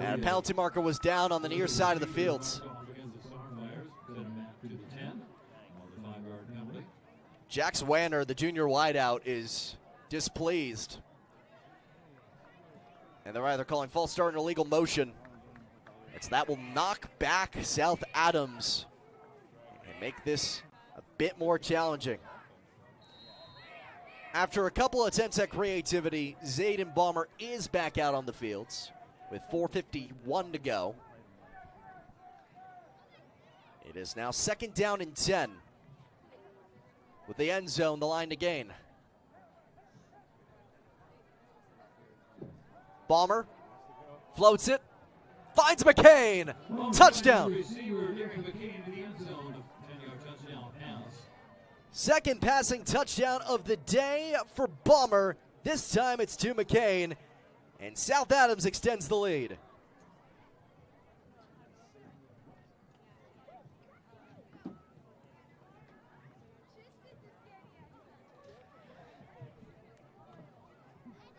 And a penalty marker was down on the near side of the field. Jax Wanner, the junior wideout, is displeased. And they're either calling false start and illegal motion. That will knock back South Adams and make this a bit more challenging. After a couple of attempts at creativity, Zayden Bomber is back out on the fields with 4:51 to go. It is now 2nd down and 10 with the end zone, the line to gain. Bomber floats it, finds McCain, touchdown. Second passing touchdown of the day for Bomber. This time it's to McCain, and South Adams extends the lead.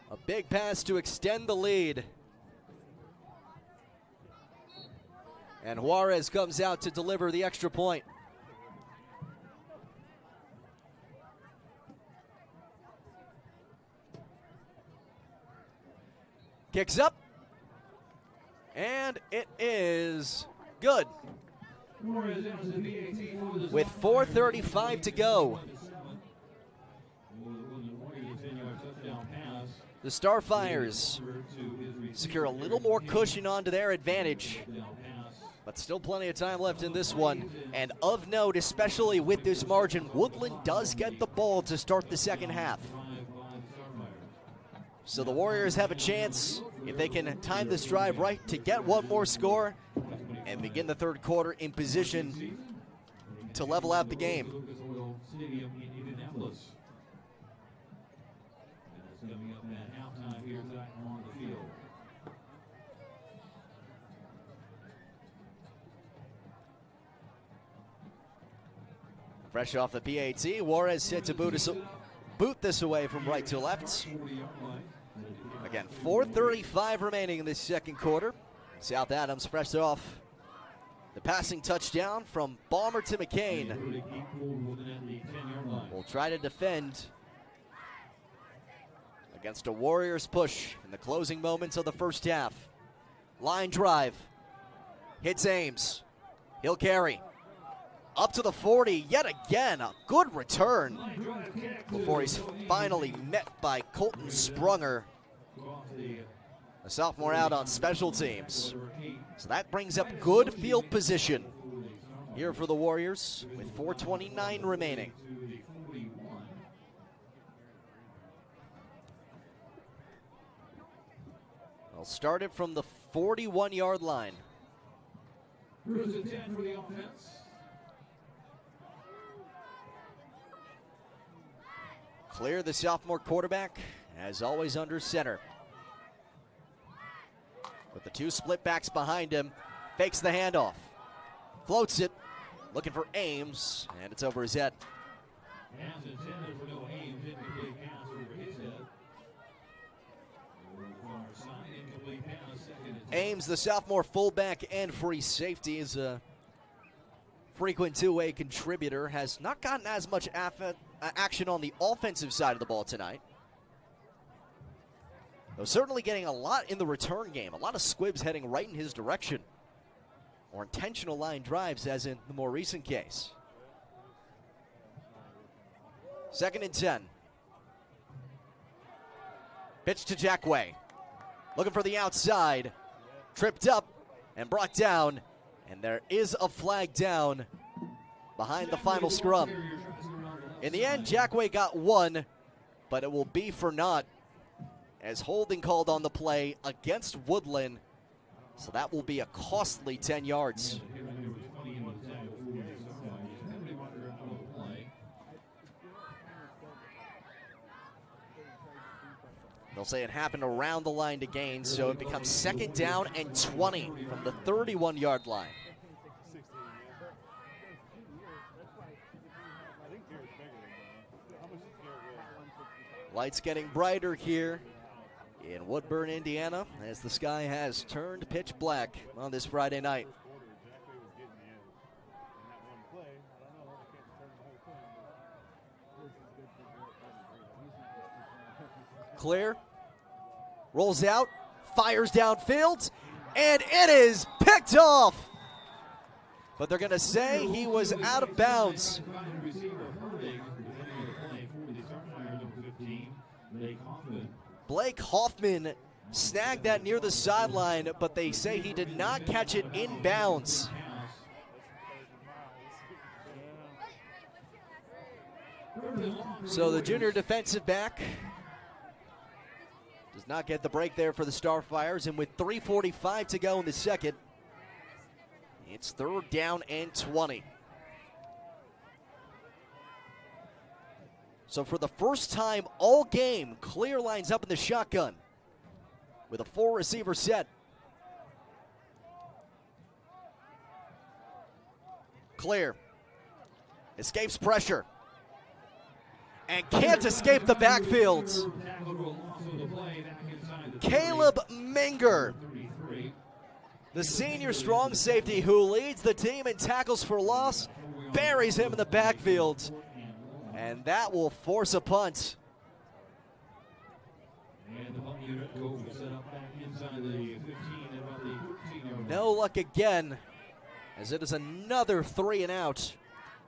A big pass to extend the lead. And Juarez comes out to deliver the extra point. Kicks up. And it is good. With 4:35 to go. The Starfires secure a little more cushion onto their advantage, but still plenty of time left in this one. And of note, especially with this margin, Woodlan does get the ball to start the second half. So the Warriors have a chance, if they can time this drive right, to get one more score and begin the third quarter in position to level out the game. Coming up at halftime here back on the field. Fresh off the PAT, Juarez set to boot this away from right to left. Again, 4:35 remaining in this second quarter. South Adams fresh off the passing touchdown from Bomber to McCain. Will try to defend against a Warriors push in the closing moments of the first half. Line drive. Hits Ames. He'll carry. Up to the 40 yet again. A good return before he's finally met by Colton Sprunger, a sophomore out on special teams. So that brings up good field position here for the Warriors with 4:29 remaining. They'll start it from the 41-yard line. First and 10 for the offense. Clear, the sophomore quarterback, as always under center. With the two split backs behind him, fakes the handoff. Floats it, looking for Ames, and it's over his head. Pass intended for no Ames, incomplete pass over his head. Ames, the sophomore fullback and free safety, is a frequent two-way contributor, has not gotten as much action on the offensive side of the ball tonight. Though certainly getting a lot in the return game, a lot of squibs heading right in his direction, or intentional line drives as in the more recent case. 2nd and 10. Pitch to Jackway. Looking for the outside. Tripped up and brought down. And there is a flag down behind the final scrum. In the end, Jackway got one, but it will be for naught as holding called on the play against Woodlan. So that will be a costly 10 yards. They'll say it happened around the line to gain, so it becomes 2nd down and 20 from the 31-yard line. Lights getting brighter here in Woodburn, Indiana, as the sky has turned pitch black on this Friday night. Clear, rolls out, fires downfield, and it is picked off. But they're going to say he was out of bounds. Blake Hoffman snagged that near the sideline, but they say he did not catch it in bounds. So the junior defensive back does not get the break there for the Starfires, and with 3:45 to go in the second, it's 3rd down and 20. So for the first time all game, Clear lines up in the shotgun with a 4-receiver set. Clear escapes pressure and can't escape the backfield. Caleb Minger, the senior strong safety who leads the team in tackles for loss, buries him in the backfield. And that will force a punt. No luck again, as it is another 3 and out,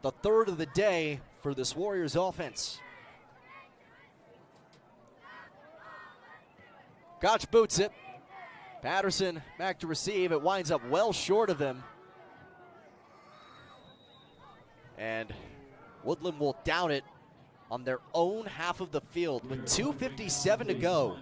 the 3rd of the day for this Warriors offense. Koch boots it. Patterson back to receive. It winds up well short of him. And Woodlan will down it on their own half of the field with 2:57 to go.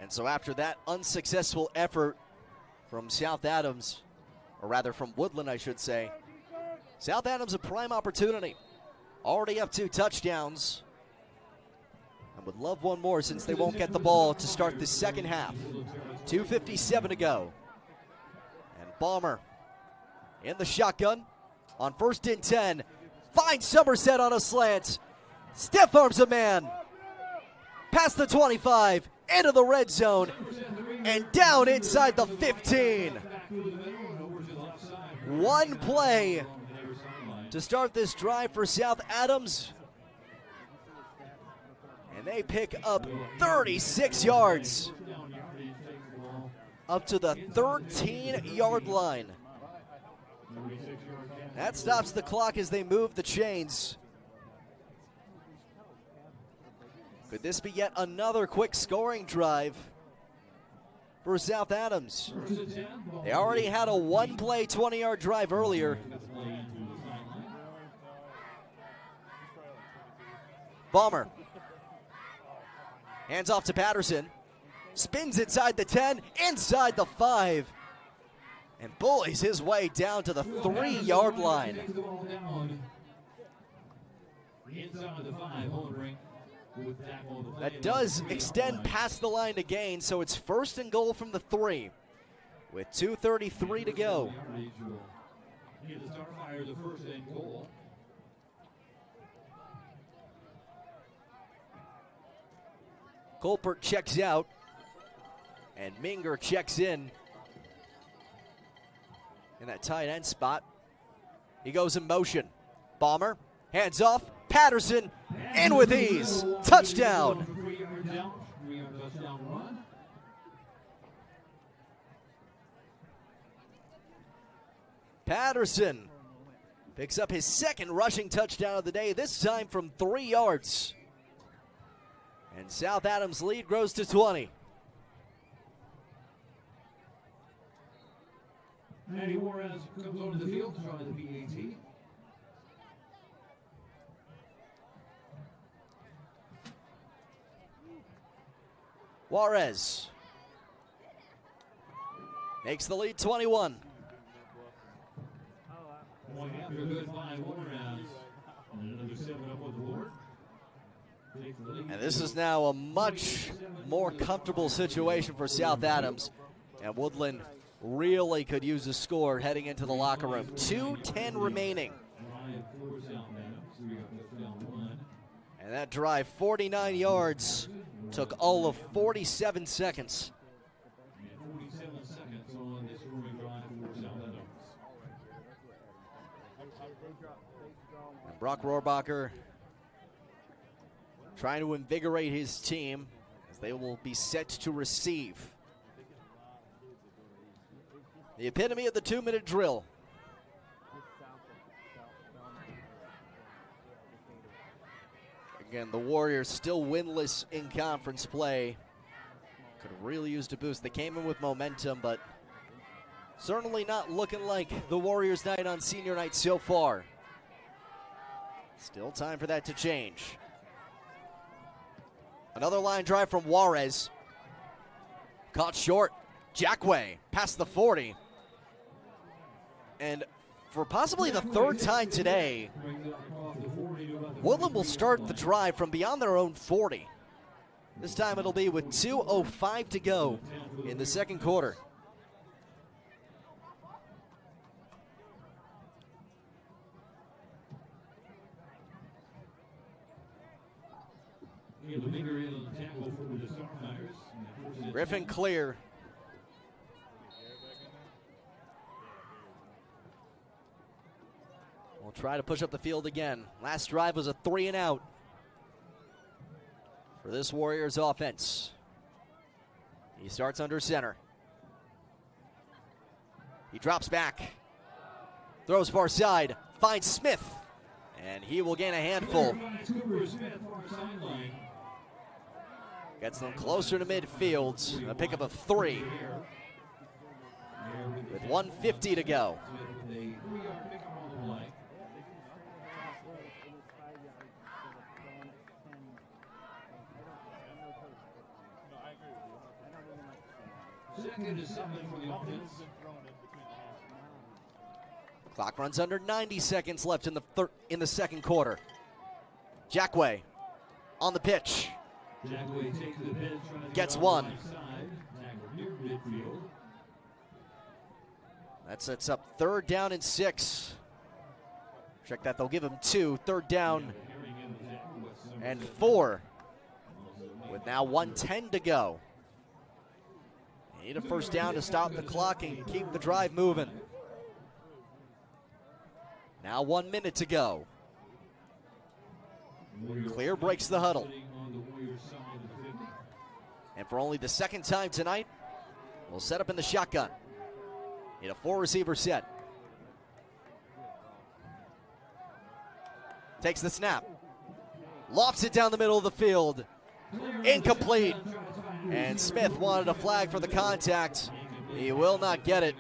And so after that unsuccessful effort from South Adams, or rather from Woodlan, I should say, South Adams a prime opportunity. Already up 2 touchdowns. And would love one more since they won't get the ball to start the second half. 2:57 to go. And Balmer in the shotgun on 1st and 10. Finds Somerset on a slant. Stiff arms a man. Past the 25, into the red zone, and down inside the 15. One play to start this drive for South Adams. And they pick up 36 yards. Up to the 13-yard line. That stops the clock as they move the chains. Could this be yet another quick scoring drive for South Adams? They already had a 1-play 20-yard drive earlier. Balmer. Hands off to Patterson. Spins inside the 10, inside the 5. And bullies his way down to the 3-yard line. That does extend past the line to gain, so it's 1st and goal from the 3 with 2:33 to go. Colpert checks out, and Minger checks in that tight end spot. He goes in motion. Balmer, hands off, Patterson, in with ease, touchdown. Patterson picks up his 2nd rushing touchdown of the day, this time from 3 yards. And South Adams' lead grows to 20. Manny Juarez comes onto the field to try the PAT. Juarez makes the lead 21. Point after a good 5-1 rounds. And another 7 up on the board. Takes the lead. And this is now a much more comfortable situation for South Adams. And Woodlan really could use a score heading into the locker room. 2:10 remaining. Drive for South Adams. 3 up, touchdown 1. And that drive, 49 yards, took all of 47 seconds. And 47 seconds on this scoring drive for South Adams. And Brock Rohrbacher trying to invigorate his team as they will be set to receive. The epitome of the 2-minute drill. Again, the Warriors still winless in conference play. Could have really used a boost. They came in with momentum, but certainly not looking like the Warriors' night on senior night so far. Still time for that to change. Another line drive from Juarez. Caught short. Jackway past the 40. And for possibly the third time today, Woodlan will start the drive from beyond their own 40. This time it'll be with 2:05 to go in the second quarter. Griffin clear. We'll try to push up the field again. Last drive was a 3-and-out for this Warriors offense. He starts under center. He drops back. Throws far side. Finds Smith. And he will gain a handful. Gets them closer to midfield. A pickup of 3. With 1:50 to go. Second is 7 for the offense. Clock runs under 90 seconds left in the second quarter. Jackway on the pitch. Jackway takes the bench, gets one. Near midfield. That sets up 3rd down and 6. Check that, they'll give him 2. 3rd down and 4. With now 1:10 to go. Need a first down to stop the clock and keep the drive moving. Now 1 minute to go. Clear breaks the huddle. And for only the second time tonight, we'll set up in the shotgun. In a 4-receiver set. Takes the snap. Lofts it down the middle of the field. Incomplete. And Smith wanted a flag for the contact. He will not get it.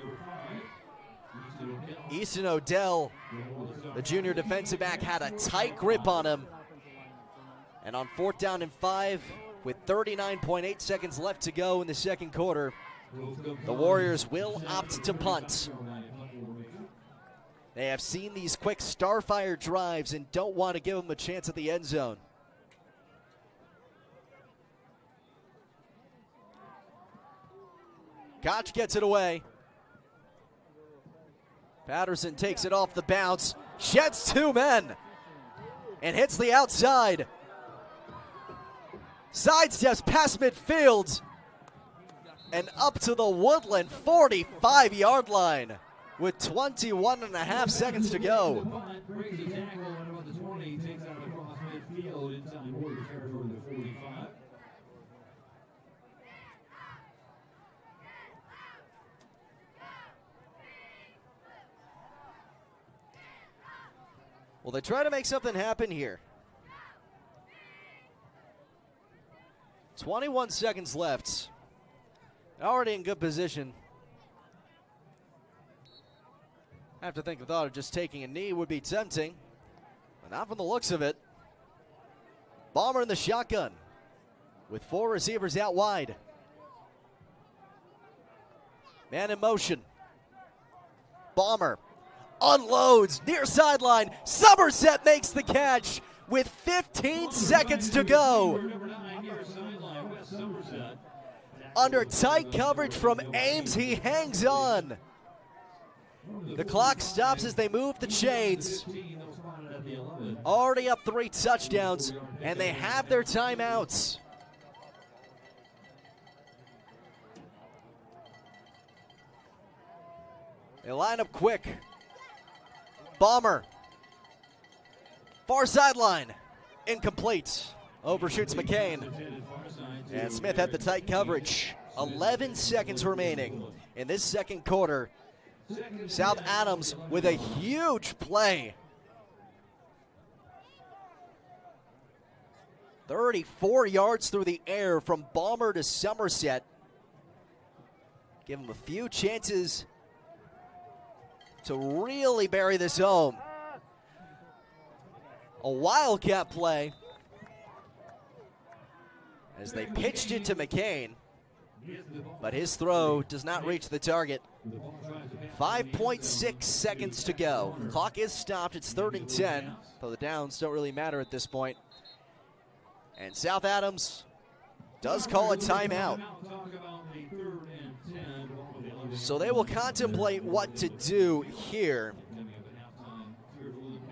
Easton Odell, the junior defensive back, had a tight grip on him. And on 4th down and 5, with 39.8 seconds left to go in the second quarter, the Warriors will opt to punt. They have seen these quick starfire drives and don't want to give them a chance at the end zone. Koch gets it away. Patterson takes it off the bounce, sheds 2 men, and hits the outside. Sidesteps past midfield and up to the Woodlan 45-yard line with 21.5 seconds to go. Breaks the tackle at about the 20, takes out across midfield inside Warriors territory to the 45. Well, they try to make something happen here. 21 seconds left. Already in good position. I have to think the thought of just taking a knee would be tempting, but not from the looks of it. Bomber in the shotgun. with 4 receivers out wide. Man in motion. Bomber unloads near sideline. Somerset makes the catch with 15 seconds to go. Under tight coverage from Ames, he hangs on. The clock stops as they move the chains. Already up 3 touchdowns, and they have their timeouts. They line up quick. Bomber. Far sideline. Incomplete. Overshoots McCain. And Smith had the tight coverage. 11 seconds remaining in this second quarter. South Adams with a huge play. 34 yards through the air from Bomber to Somerset. Give him a few chances to really bury this home. A wildcat play as they pitched it to McCain, but his throw does not reach the target. 5.6 seconds to go. Clock is stopped. It's 3rd and 10, though the downs don't really matter at this point. And South Adams does call a timeout. So they will contemplate what to do here,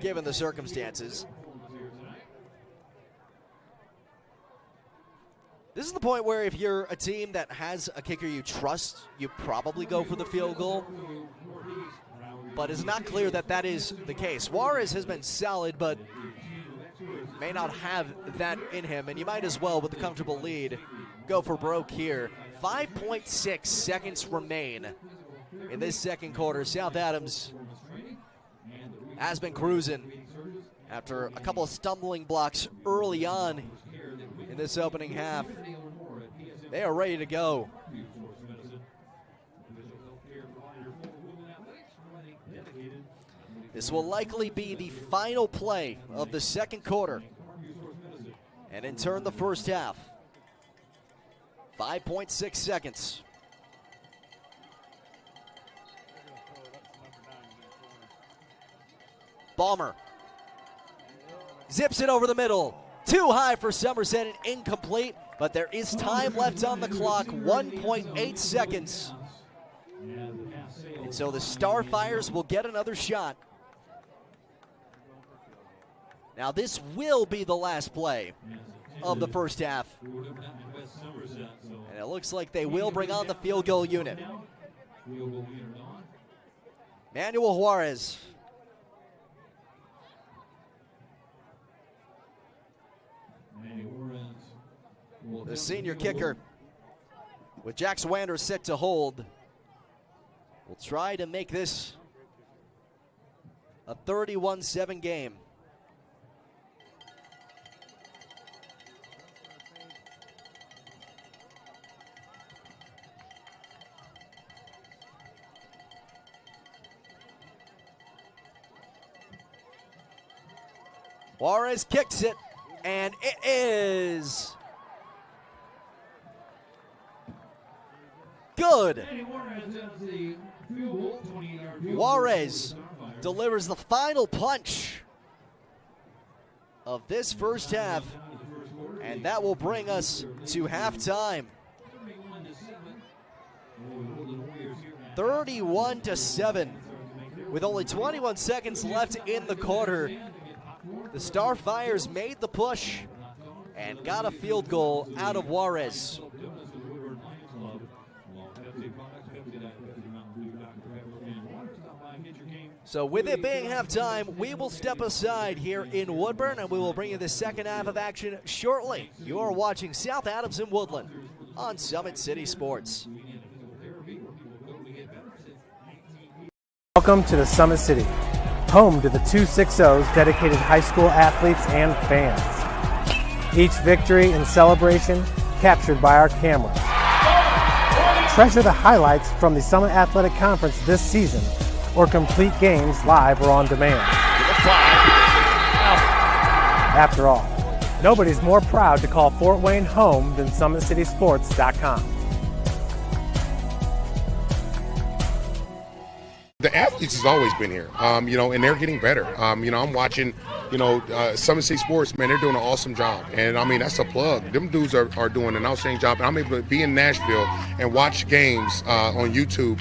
given the circumstances. This is the point where if you're a team that has a kicker you trust, you probably go for the field goal. But it's not clear that that is the case. Juarez has been solid, but may not have that in him, and you might as well, with the comfortable lead, go for broke here. 5.6 seconds remain in this second quarter. South Adams has been cruising after a couple of stumbling blocks early on in this opening half. They are ready to go. This will likely be the final play of the second quarter, and in turn the first half. 5.6 seconds. Bomber zips it over the middle. Too high for Somerset and incomplete, but there is time left on the clock, 1.8 seconds. And so the Starfires will get another shot. Now this will be the last play of the first half. And it looks like they will bring on the field goal unit. Manuel Juarez. The senior kicker, with Jack Swander set to hold, will try to make this a 31-7 game. Juarez kicks it, and it is good. Juarez delivers the final punch of this first half, and that will bring us to halftime. 31-7, with only 21 seconds left in the quarter. The Starfires made the push and got a field goal out of Juarez. So with it being halftime, we will step aside here in Woodburn, and we will bring you the second half of action shortly. You are watching South Adams and Woodlan on Summit City Sports. Welcome to the Summit City, home to the 260's dedicated high school athletes and fans. Each victory and celebration captured by our cameras. Treasure the highlights from the Summit Athletic Conference this season, or complete games live or on demand. After all, Nobody's more proud to call Fort Wayne home than SummitCitySports.com. The athletes has always been here, and they're getting better. I'm watching, Summit City Sports, man, they're doing an awesome job. And, that's a plug. Them dudes are doing an outstanding job. And I'm able to be in Nashville and watch games on YouTube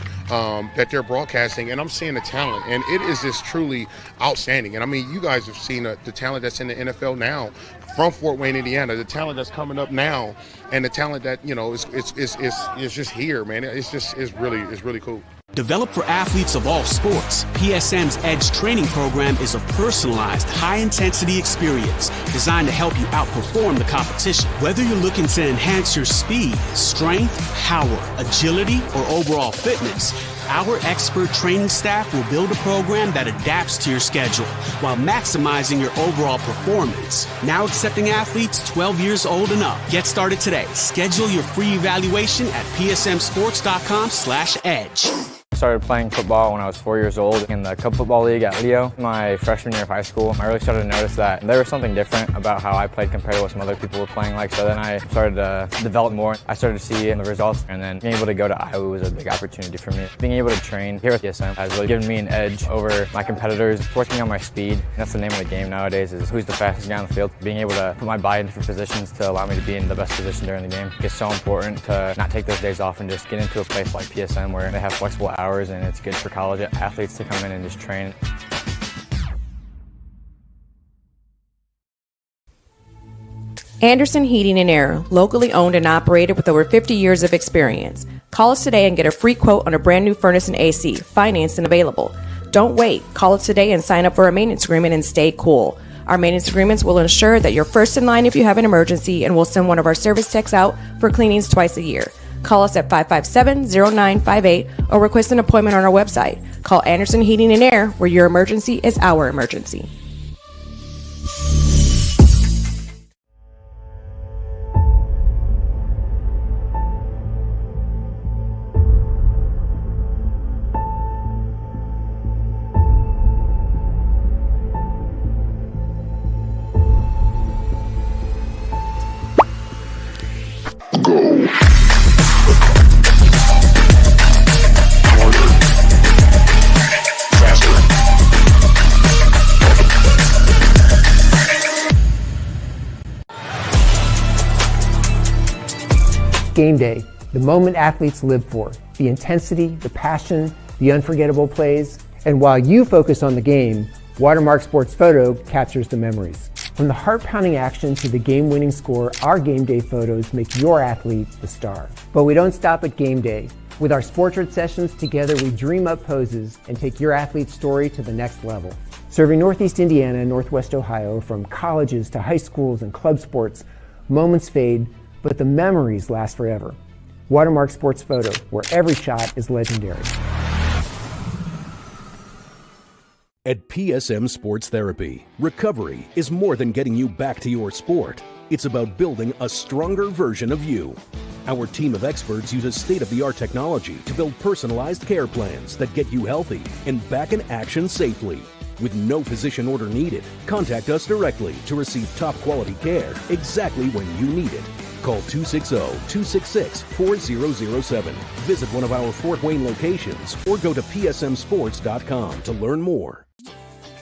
that they're broadcasting, and I'm seeing the talent. And it is just truly outstanding. And, you guys have seen the talent that's in the NFL now from Fort Wayne, Indiana, the talent that's coming up now, and the talent that, is just here, man. It's really cool. Developed for athletes of all sports, PSM's Edge training program is a personalized, high-intensity experience designed to help you outperform the competition. Whether you're looking to enhance your speed, strength, power, agility, or overall fitness, our expert training staff will build a program that adapts to your schedule while maximizing your overall performance. Now accepting athletes 12 years old and up. Get started today. Schedule your free evaluation at psmsports.com/edge. I started playing football when I was 4 years old in the Cup Football League at Leo. My freshman year of high school, I really started to notice that there was something different about how I played compared to what some other people were playing like. So then I started to develop more. I started to see the results, and then being able to go to Iowa was a big opportunity for me. Being able to train here at PSM has really given me an edge over my competitors. Working on my speed, and that's the name of the game nowadays, is who's the fastest guy on the field. Being able to put my body in different positions to allow me to be in the best position during the game. It's so important to not take those days off and just get into a place like PSM where they have flexible hours, and it's good for college athletes to come in and just train. Anderson Heating and Air, locally owned and operated with over 50 years of experience. Call us today and get a free quote on a brand new furnace and AC, financed and available. Don't wait. Call us today and sign up for a maintenance agreement and stay cool. Our maintenance agreements will ensure that you're first in line if you have an emergency, and we'll send one of our service techs out for cleanings twice a year. Call us at 557-0958 or request an appointment on our website. Call Anderson Heating and Air, where your emergency is our emergency. Game day, the moment athletes live for, the intensity, the passion, the unforgettable plays. And while you focus on the game, Watermark Sports Photo captures the memories. From the heart-pounding action to the game-winning score, our game day photos make your athlete the star. But we don't stop at game day. With our Sportrait sessions together, we dream up poses and take your athlete's story to the next level. Serving Northeast Indiana and Northwest Ohio, from colleges to high schools and club sports, moments fade, but the memories last forever. Watermark Sports Photo, where every shot is legendary. At PSM Sports Therapy, recovery is more than getting you back to your sport. It's about building a stronger version of you. Our team of experts uses state-of-the-art technology to build personalized care plans that get you healthy and back in action safely. With no physician order needed, contact us directly to receive top-quality care exactly when you need it. Call 260-266-4007. Visit one of our Fort Wayne locations or go to psmsports.com to learn more.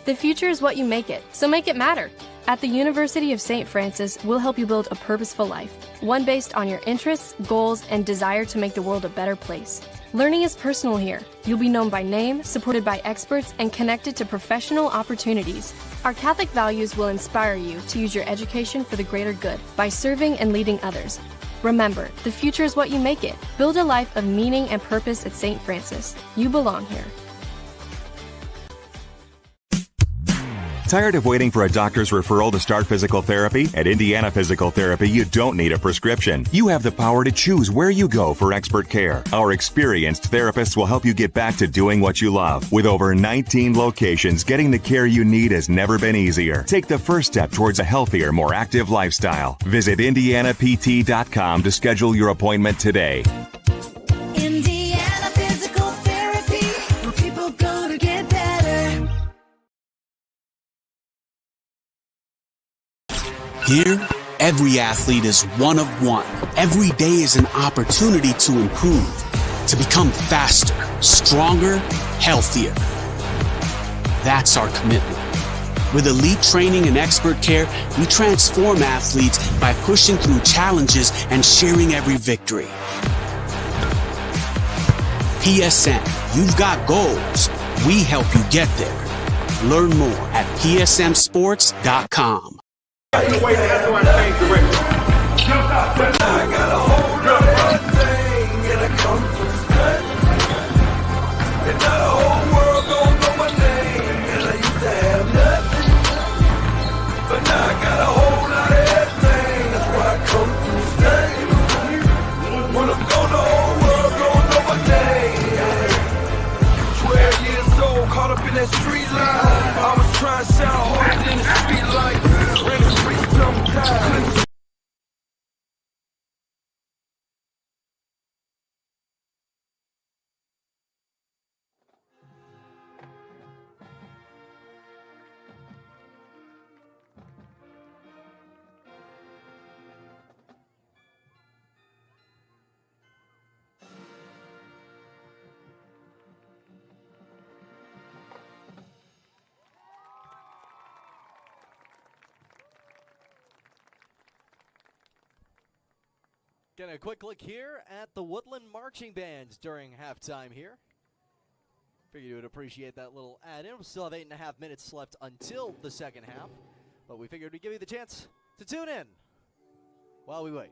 The future is what you make it, so make it matter. At the University of St. Francis, we'll help you build a purposeful life, one based on your interests, goals, and desire to make the world a better place. Learning is personal here. You'll be known by name, supported by experts, and connected to professional opportunities. Our Catholic values will inspire you to use your education for the greater good by serving and leading others. Remember, the future is what you make it. Build a life of meaning and purpose at St. Francis. You belong here. Tired of waiting for a doctor's referral to start physical therapy? At Indiana Physical Therapy, you don't need a prescription. You have the power to choose where you go for expert care. Our experienced therapists will help you get back to doing what you love. With over 19 locations, getting the care you need has never been easier. Take the first step towards a healthier, more active lifestyle. Visit IndianaPT.com to schedule your appointment today. Indiana Physical Therapy, where people go to get better. Here, every athlete is one of one. Every day is an opportunity to improve, to become faster, stronger, healthier. That's our commitment. With elite training and expert care, we transform athletes by pushing through challenges and sharing every victory. PSM, you've got goals. We help you get there. Learn more at psmsports.com. I got a whole lot of everything and I come from study. And now the whole world gon' know my name. And I used to have nothing, but now I got a whole lot of everything. That's why I come from study. When I'm gone, the whole world gon' know my name. 12 years old, caught up in that street life. I was trying to sound harder than the street light. Ran the streets sometimes. Getting a quick look here at the Woodland marching bands during halftime here. Figured you would appreciate that little add-in. We still have 8.5 minutes left until the second half, but we figured we'd give you the chance to tune in while we wait.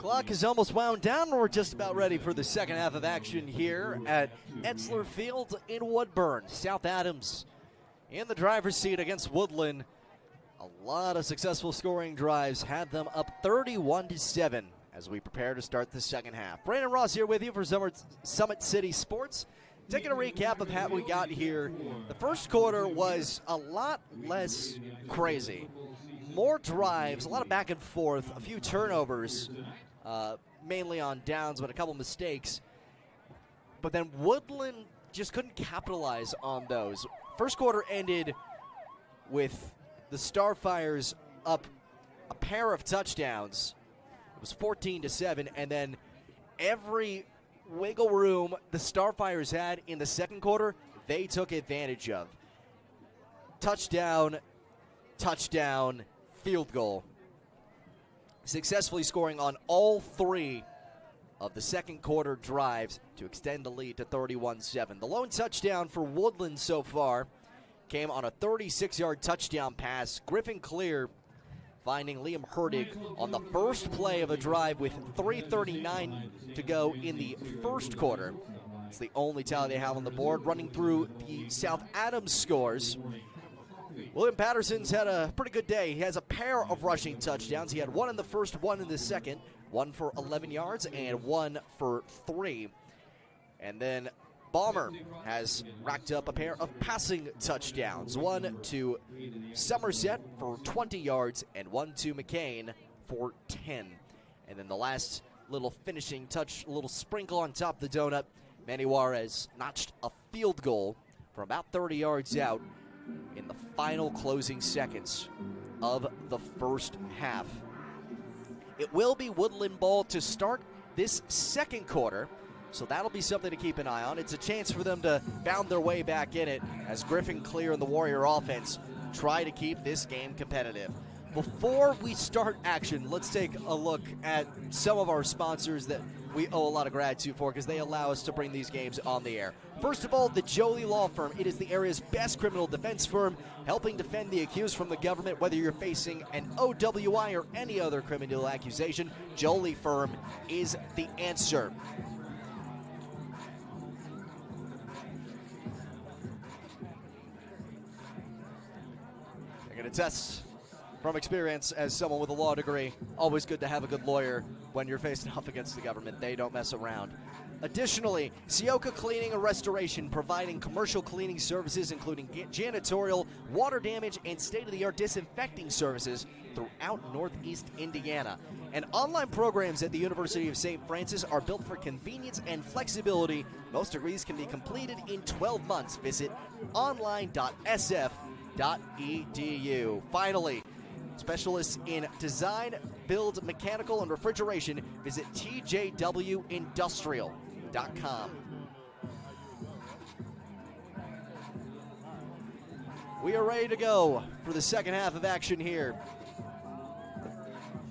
Clock is almost wound down. We're just about ready for the second half of action here at Etzler Field in Woodburn. South Adams in the driver's seat against Woodlan. A lot of successful scoring drives had them up 31-7 as we prepare to start the second half. Brandon Ross here with you for Summit City Sports. Taking a recap of how we got here. The first quarter was a lot less crazy. More drives, a lot of back and forth, a few turnovers, mainly on downs, but a couple mistakes. But then Woodlan just couldn't capitalize on those. First quarter ended with the Starfires up a pair of touchdowns. It was 14-7, and then every wiggle room the Starfires had in the second quarter, they took advantage of. Touchdown, touchdown, field goal. Successfully scoring on all three of the second quarter drives to extend the lead to 31-7. The lone touchdown for Woodland so far came on a 36-yard touchdown pass. Griffin Clear finding Liam Herdig on the first play of a drive with 3:39 to go in the first quarter. It's the only tally they have on the board. Running through the South Adams scores, William Patterson's had a pretty good day. He has a pair of rushing touchdowns. He had one in the first, one in the second, one for 11 yards and one for 3. And then Balmer has racked up a pair of passing touchdowns. One to Somerset for 20 yards and one to McCain for 10. And then the last little finishing touch, a little sprinkle on top of the donut, Manny Juarez notched a field goal from about 30 yards out in the final closing seconds of the first half. It will be Woodland ball to start this second quarter, so that'll be something to keep an eye on. It's a chance for them to bound their way back in it as Griffin Clear and the Warrior offense try to keep this game competitive. Before we start action, let's take a look at some of our sponsors that we owe a lot of gratitude for because they allow us to bring these games on the air. First of all, the Jolie Law Firm. It is the area's best criminal defense firm, helping defend the accused from the government, whether you're facing an OWI or any other criminal accusation. Jolie Firm is the answer. I can attest from experience as someone with a law degree, always good to have a good lawyer when you're facing off against the government. They don't mess around. Additionally, Sioka Cleaning and Restoration, providing commercial cleaning services including janitorial, water damage, and state-of-the-art disinfecting services throughout Northeast Indiana. And online programs at the University of St. Francis are built for convenience and flexibility. Most degrees can be completed in 12 months. Visit online.sf.edu. Finally, specialists in design, build, mechanical, and refrigeration. Visit tjwindustrial.com. We are ready to go for the second half of action here.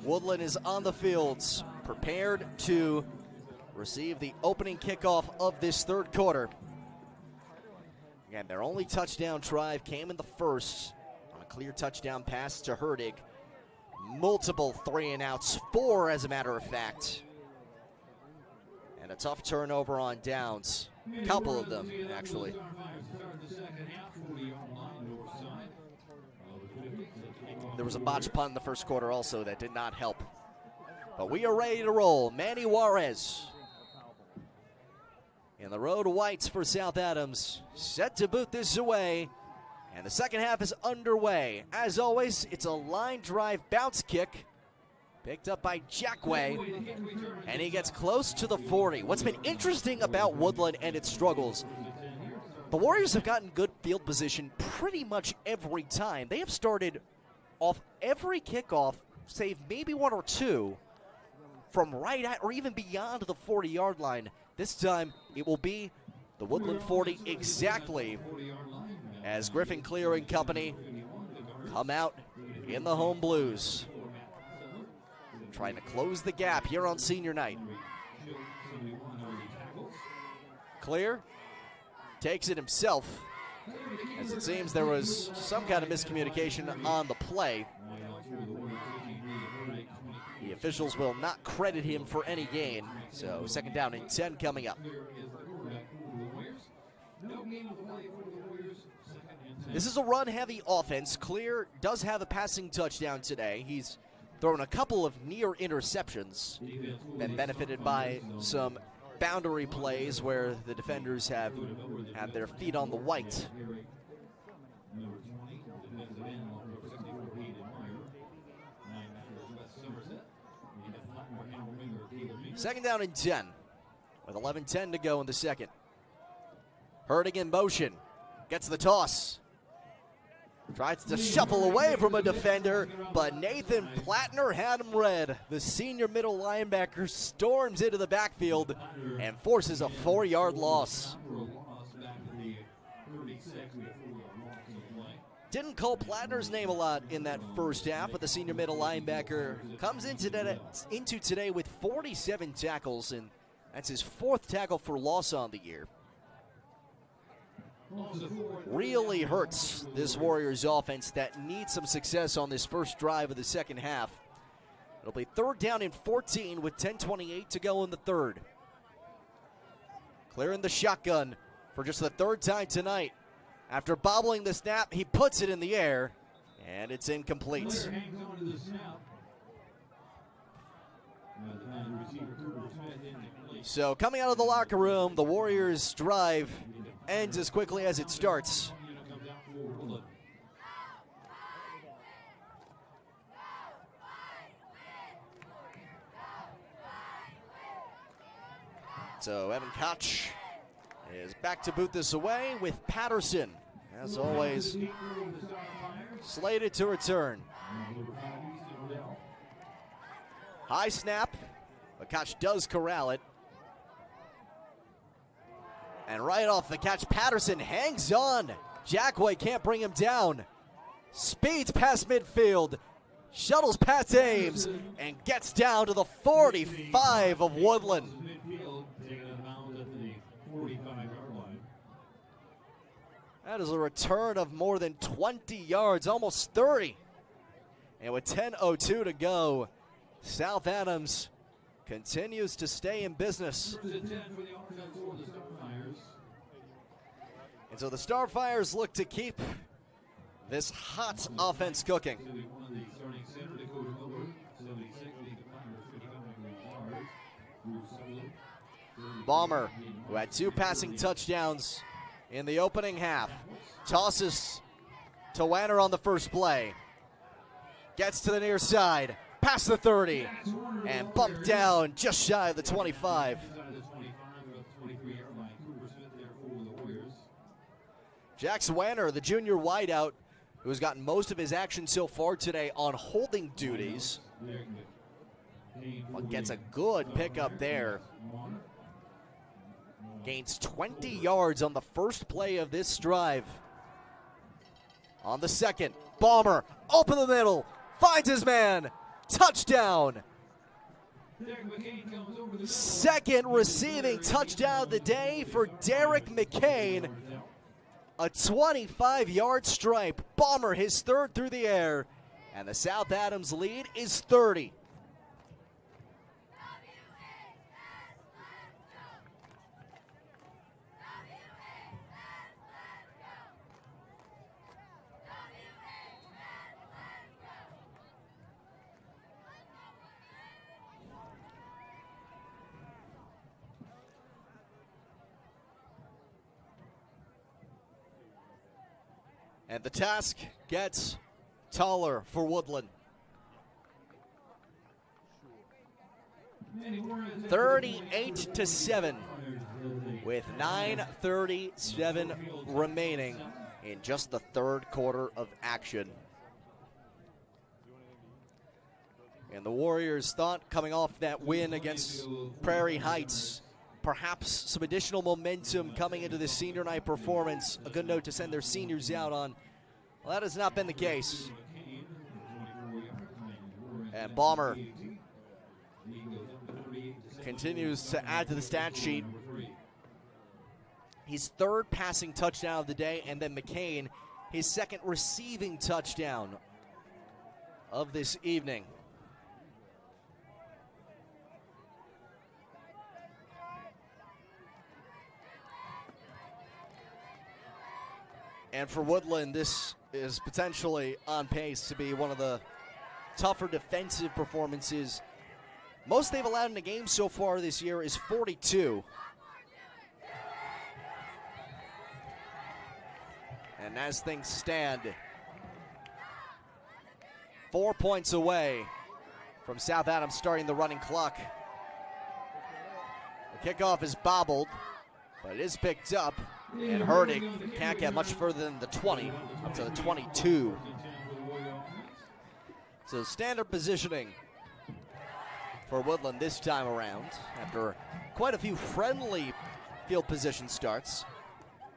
Woodland is on the fields, prepared to receive the opening kickoff of this third quarter. Again, their only touchdown drive came in the first on a clear touchdown pass to Herdig. Multiple 3-and-outs, 4 as a matter of fact. And a tough turnover on downs. A couple of them, actually. There was a botched punt in the first quarter also that did not help. But we are ready to roll. Manny Juarez in the road whites for South Adams, set to boot this away. And the second half is underway. As always, it's a line drive bounce kick picked up by Jackway, and he gets close to the 40. What's been interesting about Woodland and its struggles, the Warriors have gotten good field position pretty much every time. They have started off every kickoff, save maybe one or two, from right at or even beyond the 40-yard line. This time, it will be the Woodland 40 exactly as Griffin Clear and company come out in the home blues. Trying to close the gap here on senior night. Clear takes it himself, as it seems there was some kind of miscommunication on the play. He officials will not credit him for any gain. So 2nd down and 10 coming up. This is a run-heavy offense. Clear does have a passing touchdown today. He's thrown a couple of near interceptions. Been benefited by some boundary plays where the defenders have had their feet on the white. Second down and 10 with 11:10 to go in the second. Hurting in motion. Gets the toss. Tries to shuffle away from a defender, but Nathan Plattner had him read. The senior middle linebacker storms into the backfield and forces a 4-yard loss. Didn't call Plattner's name a lot in that first half, but the senior middle linebacker comes into today with 47 tackles, and that's his 4th tackle for loss on the year. Really hurts this Warriors offense that needs some success on this first drive of the second half. It'll be 3rd down and 14 with 10:28 to go in the third. Clearing the shotgun for just the 3rd time tonight. After bobbling the snap, he puts it in the air, and it's incomplete. So coming out of the locker room, the Warriors' drive ends as quickly as it starts. So Evan Koch is back to boot this away with Patterson, as always, slated to return. High snap, but Koch does corral it. And right off the catch, Patterson hangs on. Jackway can't bring him down. Speeds past midfield, shuttles past Ames, and gets down to the 45 of Woodlan. That is a return of more than 20 yards, almost 30. And with 10:02 to go, South Adams continues to stay in business. And so the Starfires look to keep this hot offense cooking. Balmer, who had 2 passing touchdowns in the opening half, tosses to Wanner on the first play. Gets to the near side, past the 30, and bumped down just shy of the 25. Jax Wanner, the junior wideout, who's gotten most of his action so far today on holding duties, gets a good pickup there. Gains 20 yards on the first play of this drive. On the second, Balmer, open the middle, finds his man, touchdown. Second receiving touchdown of the day for Derek McCain. A 25-yard stripe. Balmer his 3rd through the air. And the South Adams lead is 30. And the task gets taller for Woodlan. 38-7 with 9:37 remaining in just the 3rd quarter of action. And the Warriors thought, coming off that win against Prairie Heights, perhaps some additional momentum coming into this senior night performance. A good note to send their seniors out on. Well, that has not been the case. And Balmer continues to add to the stat sheet. His 3rd passing touchdown of the day, and then McCain, his 2nd receiving touchdown of this evening. And for Woodland, this is potentially on pace to be one of the tougher defensive performances. Most they've allowed in a game so far this year is 42. And as things stand, 4 points away from South Adams starting the running clock. The kickoff is bobbled, but it is picked up, and Herdig can't get much further than the 20, up to the 22. So standard positioning for Woodland this time around, after quite a few friendly field position starts.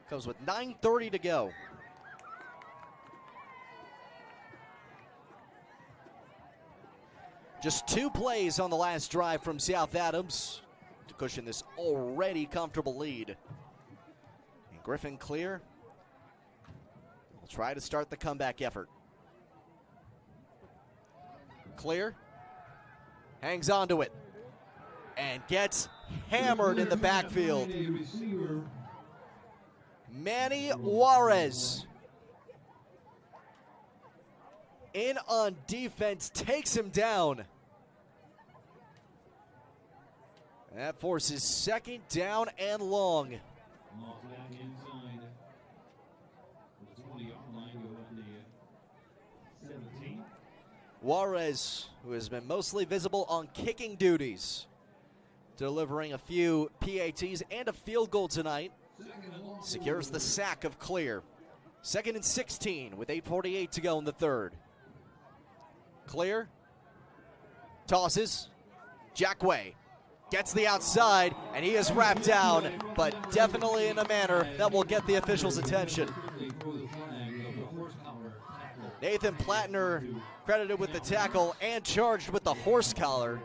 Comes with 9:30 to go. Just 2 plays on the last drive from South Adams to cushion this already comfortable lead. And Griffin Clear will try to start the comeback effort. Clear hangs on to it and gets hammered in the backfield. Manny Juarez in on defense, takes him down. That forces second down and long. Back inside. The 20-yard line, go down to 17. Juarez, who has been mostly visible on kicking duties, delivering a few PATs and a field goal tonight, secures the sack of Clear. 2nd and 16 with 8:48 to go in the third. Clear tosses. Jackway gets the outside, and he is wrapped down, but definitely in a manner that will get the officials' attention. Nathan Plattner credited with the tackle and charged with the horse collar.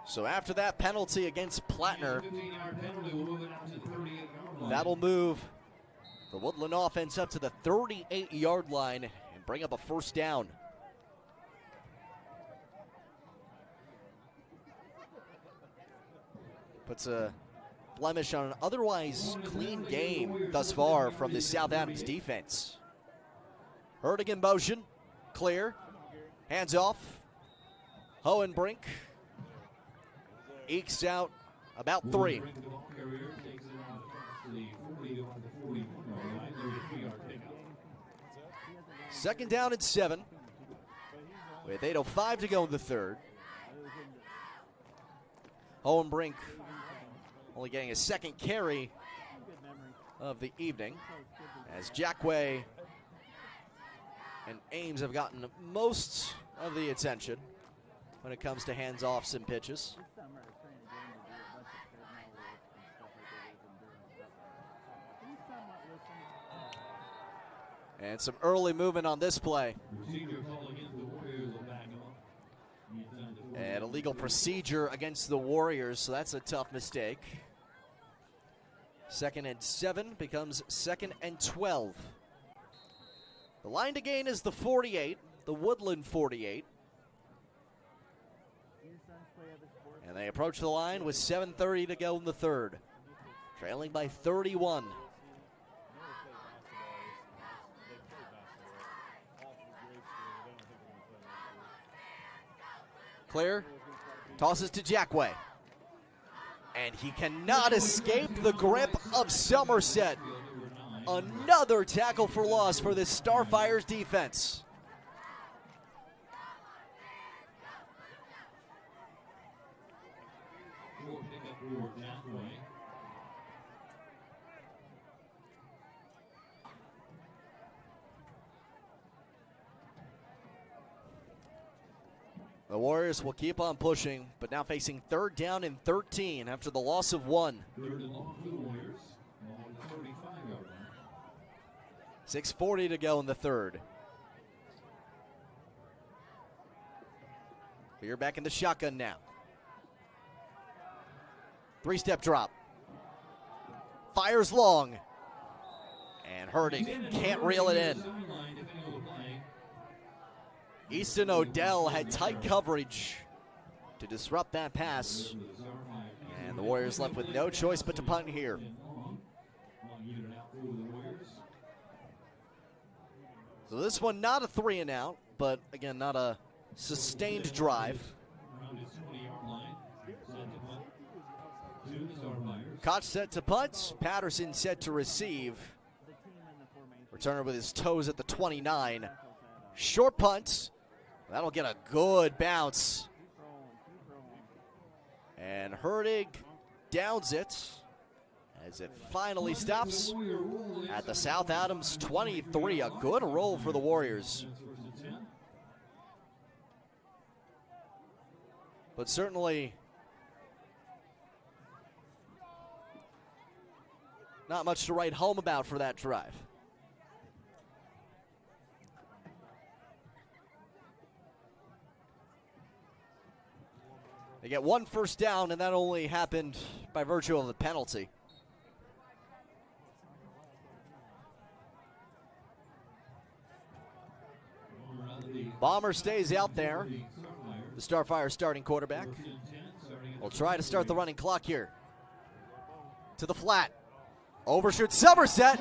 So after that penalty against Plattner, that'll move the Woodland offense up to the 38-yard line and bring up a first down. Puts a blemish on an otherwise clean game thus far from the South Adams defense. Herdig in motion, Clear, hands off. Hohenbrink ekes out about 3. Second down and 7 with 8:05 to go in the third. Hohenbrink only getting a second carry of the evening, as Jackway and Ames have gotten most of the attention when it comes to hands-offs and pitches. And some early movement on this play. And illegal procedure against the Warriors, so that's a tough mistake. 2nd and 7 becomes 2nd and 12. The line to gain is the 48, the Woodland 48. And they approach the line with 7:30 to go in the third, trailing by 31. Clear, tosses to Jackway, and he cannot escape the grip of Somerset. Another tackle for loss for this Starfires defense. The Warriors will keep on pushing, but now facing 3rd down and 13 after the loss of 1. 6:40 to go in the third. We're back in the shotgun now. 3-step drop. Fires long. And Herdig can't reel it in. Easton Odell had tight coverage to disrupt that pass. And the Warriors left with no choice but to punt here. So this one not a 3-and-out, but again, not a sustained drive. Koch set to punt, Patterson set to receive. Returner with his toes at the 29. Short punt, that'll get a good bounce. And Hurtig downs it as it finally stops at the South Adams 23. A good roll for the Warriors. But certainly not much to write home about for that drive. They get one first down, and that only happened by virtue of the penalty. Bomber stays out there. The Starfire starting quarterback will try to start the running clock here. To the flat. Overshoot Somerset.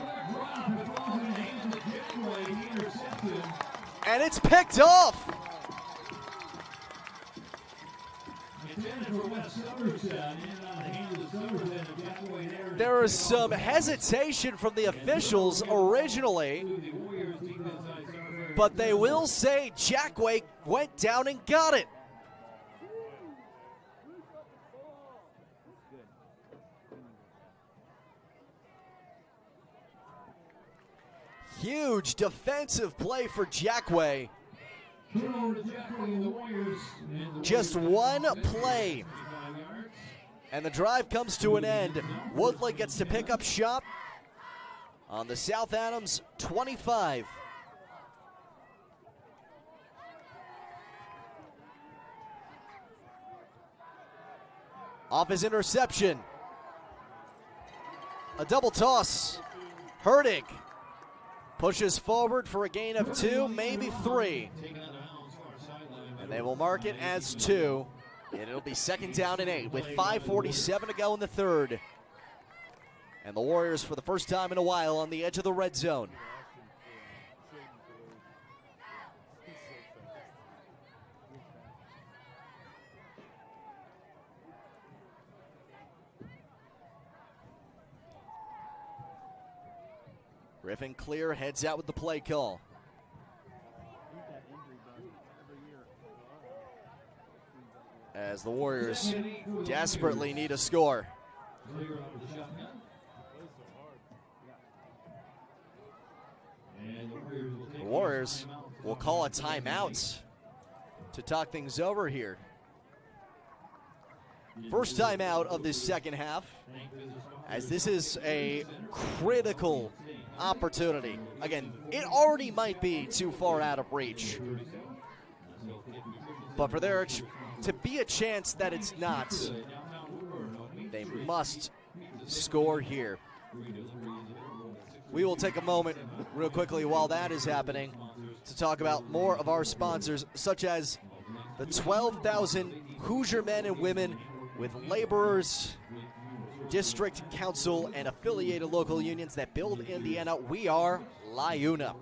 And it's picked off. There was some hesitation from the officials originally, but they will say Jackway went down and got it. Huge defensive play for Jackway. Just one play, and the drive comes to an end. Woodlan gets to pick up shop on the South Adams 25. Off his interception. A double toss. Hurtig pushes forward for a gain of 2, maybe 3. And they will mark it as 2. And it'll be 2nd down and 8 with 5:47 to go in the third. And the Warriors, for the first time in a while, on the edge of the red zone. Griffin Clear heads out with the play call. As the Warriors desperately need a score. The Warriors will call a timeout to talk things over here. First timeout of this second half, as this is a critical opportunity. Again, it already might be too far out of reach, but for there to be a chance that it's not, they must score here. We will take a moment real quickly while that is happening to talk about more of our sponsors, such as the 12,000 Hoosier men and women with laborers, district council, and affiliated local unions that build Indiana. We are LIUNA.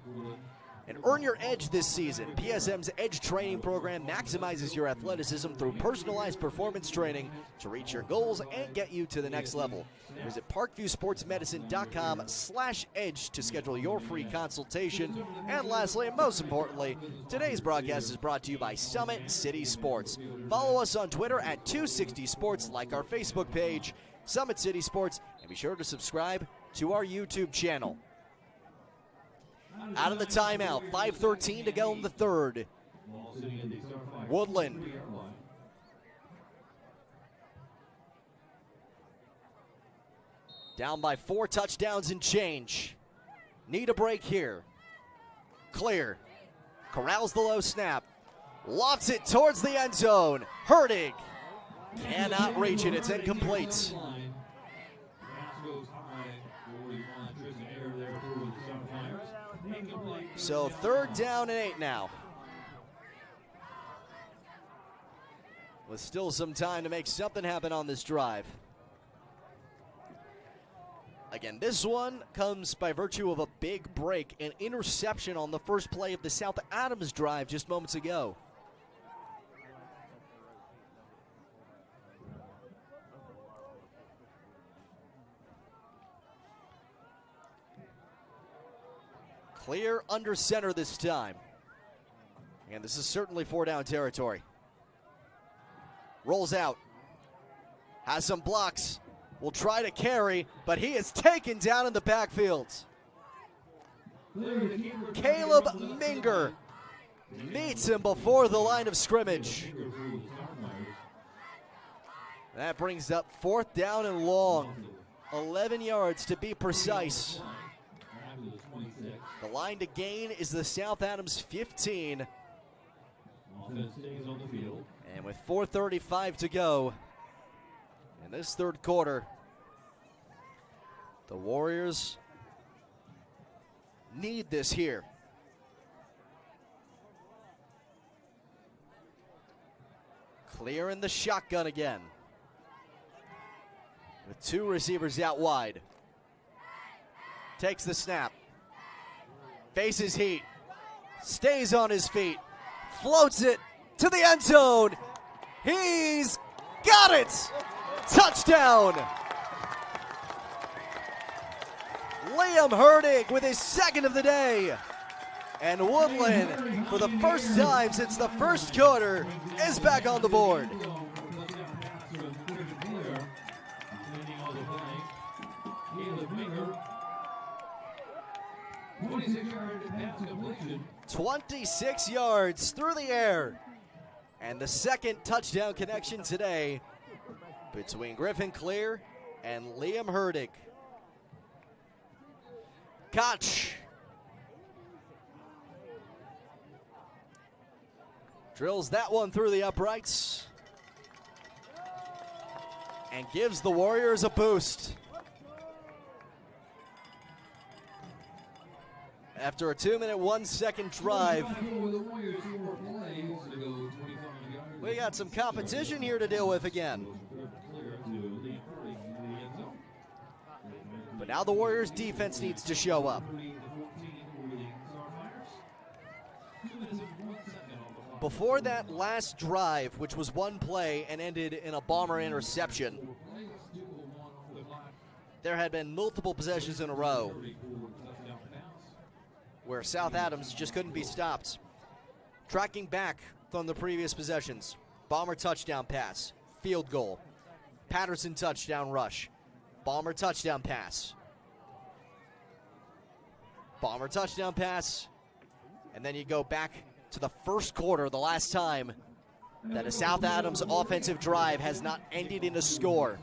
And earn your edge this season. PSM's Edge Training Program maximizes your athleticism through personalized performance training to reach your goals and get you to the next level. Visit parkviewsportsmedicine.com/edge to schedule your free consultation. And lastly, and most importantly, today's broadcast is brought to you by Summit City Sports. Follow us on Twitter at 260sports, like our Facebook page, Summit City Sports, and be sure to subscribe to our YouTube channel. Out of the timeout, 5:13 to go in the third. Woodlan. Down by 4 touchdowns and change. Need a break here. Clear. Corrals the low snap. Lofts it towards the end zone. Hurtig cannot reach it. It's incomplete. So 3rd down and 8 now. with still some time to make something happen on this drive. Again, this one comes by virtue of a big break, an interception on the first play of the South Adams drive just moments ago. Clear under center this time. And this is certainly 4-down territory. Rolls out. Has some blocks. Will try to carry, but he is taken down in the backfield. Caleb Minger meets him before the line of scrimmage. That brings up 4th down and long. 11 yards to be precise. The line to gain is the South Adams 15. And with 4:35 to go in this third quarter, the Warriors need this here. Clear in the shotgun again, with 2 receivers out wide. Takes the snap. Faces heat. Stays on his feet. Floats it to the end zone. He's got it! Touchdown! Liam Herdig with his second of the day. And Woodlan, for the first time since the first quarter, is back on the board. 26 yards through the air. And the second touchdown connection today between Griffin Clear and Liam Herdig. Koch drills that one through the uprights and gives the Warriors a boost. After a 2-minute, 1-second drive, we got some competition here to deal with again. But now the Warriors' defense needs to show up. Before that last drive, which was one play and ended in a Bomber interception, there had been multiple possessions in a row where South Adams just couldn't be stopped. Tracking back from the previous possessions, Bomber touchdown pass, field goal, Patterson touchdown rush, Bomber touchdown pass, Bomber touchdown pass, and then you go back to the first quarter, the last time that a South Adams offensive drive has not ended in a score.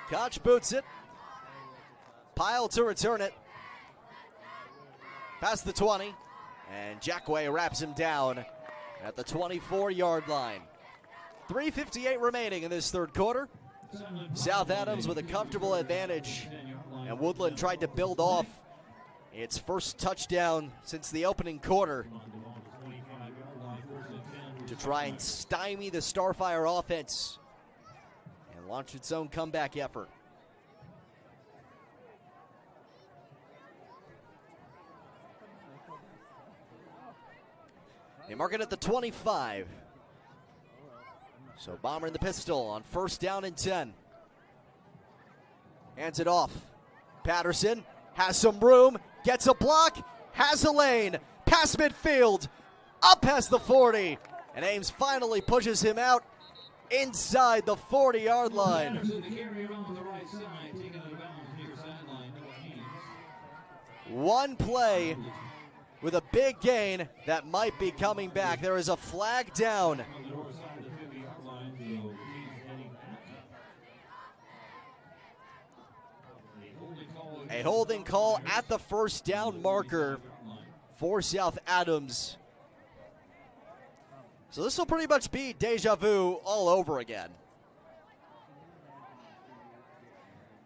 Koch boots it. Pyle to return it. Past the 20. And Jackway wraps him down at the 24-yard line. 3:58 remaining in this third quarter. South Adams with a comfortable advantage. And Woodlan tried to build off its first touchdown since the opening quarter to try and stymie the Starfire offense and launch its own comeback effort. They mark it at the 25. So Bomber in the pistol on 1st down and 10. Hands it off. Patterson has some room, gets a block, has a lane, past midfield, up past the 40, and Ames finally pushes him out inside the 40-yard line. One play with a big gain that might be coming back. There is a flag down. A holding call at the 1st down marker for South Adams. So this will pretty much be deja vu all over again.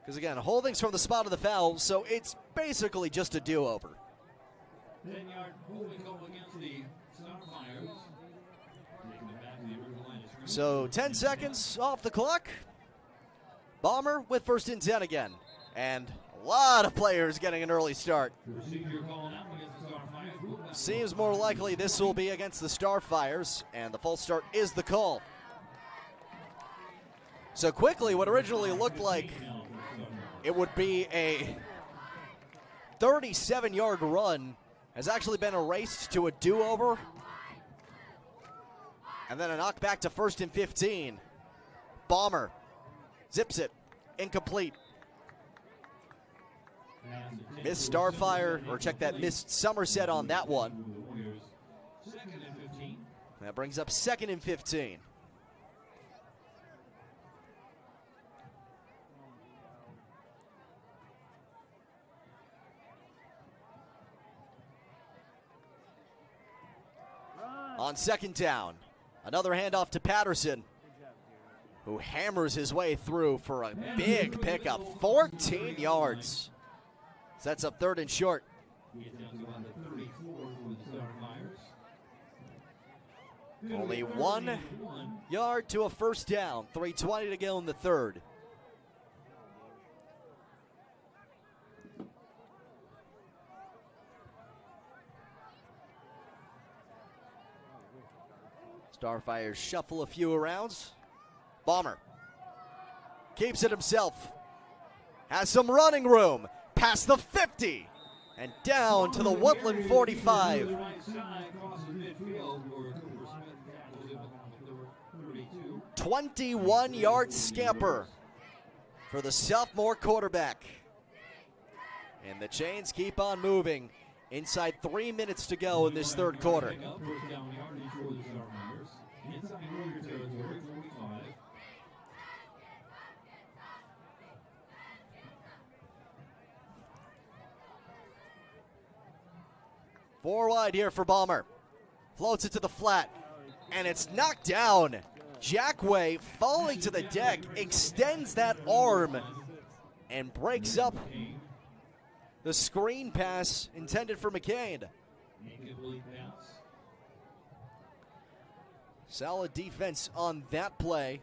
Because again, holdings from the spot of the foul, so it's basically just a do-over. 10-yard holding call against the Starfires. Taking it back to the original line of scrimmage. So 10 seconds off the clock. Bomber with first and 10 again. And a lot of players getting an early start. Procedure call now against the Starfires. Seems more likely this will be against the Starfires, and the false start is the call. So quickly, what originally looked like it would be a 37-yard run has actually been erased to a do-over. And then a knockback to first and 15. Bomber zips it, incomplete. Missed Starfire, or check that, missed Somerset on that one. That brings up 2nd and 15. On 2nd down, another handoff to Patterson, who hammers his way through for a big pickup, 14 yards. Sets up 3rd and short. Only 1 yard to a first down, 3:20 to go in the 3rd. Starfires shuffle a few arounds. Bomber keeps it himself. Has some running room. Past the 50. And down to the Woodlan 45. 21-yard scamper for the sophomore quarterback. And the chains keep on moving. Inside 3 minutes to go in this 3rd quarter. Inside Warrior territory, 45. Four wide here for Bomber. Floats it to the flat, and it's knocked down. Jackway falling to the deck, extends that arm, and breaks up the screen pass intended for McCain. Incomplete pass. Solid defense on that play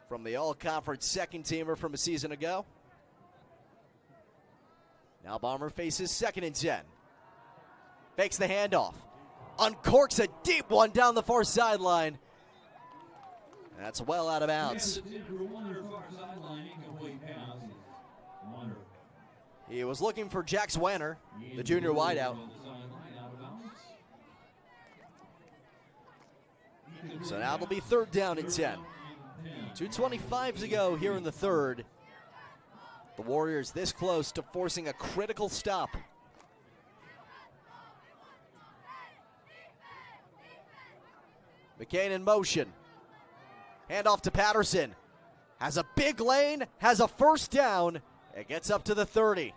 from the all-conference second-teamer from a season ago. Now Bomber faces 2nd and 10. Fakes the handoff. Uncorks a deep one down the far sideline. That's well out of bounds. He was looking for Jax Wanner, the junior wideout. So now it'll be 3rd down and 10. 2:25 to go here in the 3rd. The Warriors this close to forcing a critical stop. McCain in motion. Handoff to Patterson. Has a big lane, has a first down. It gets up to the 30.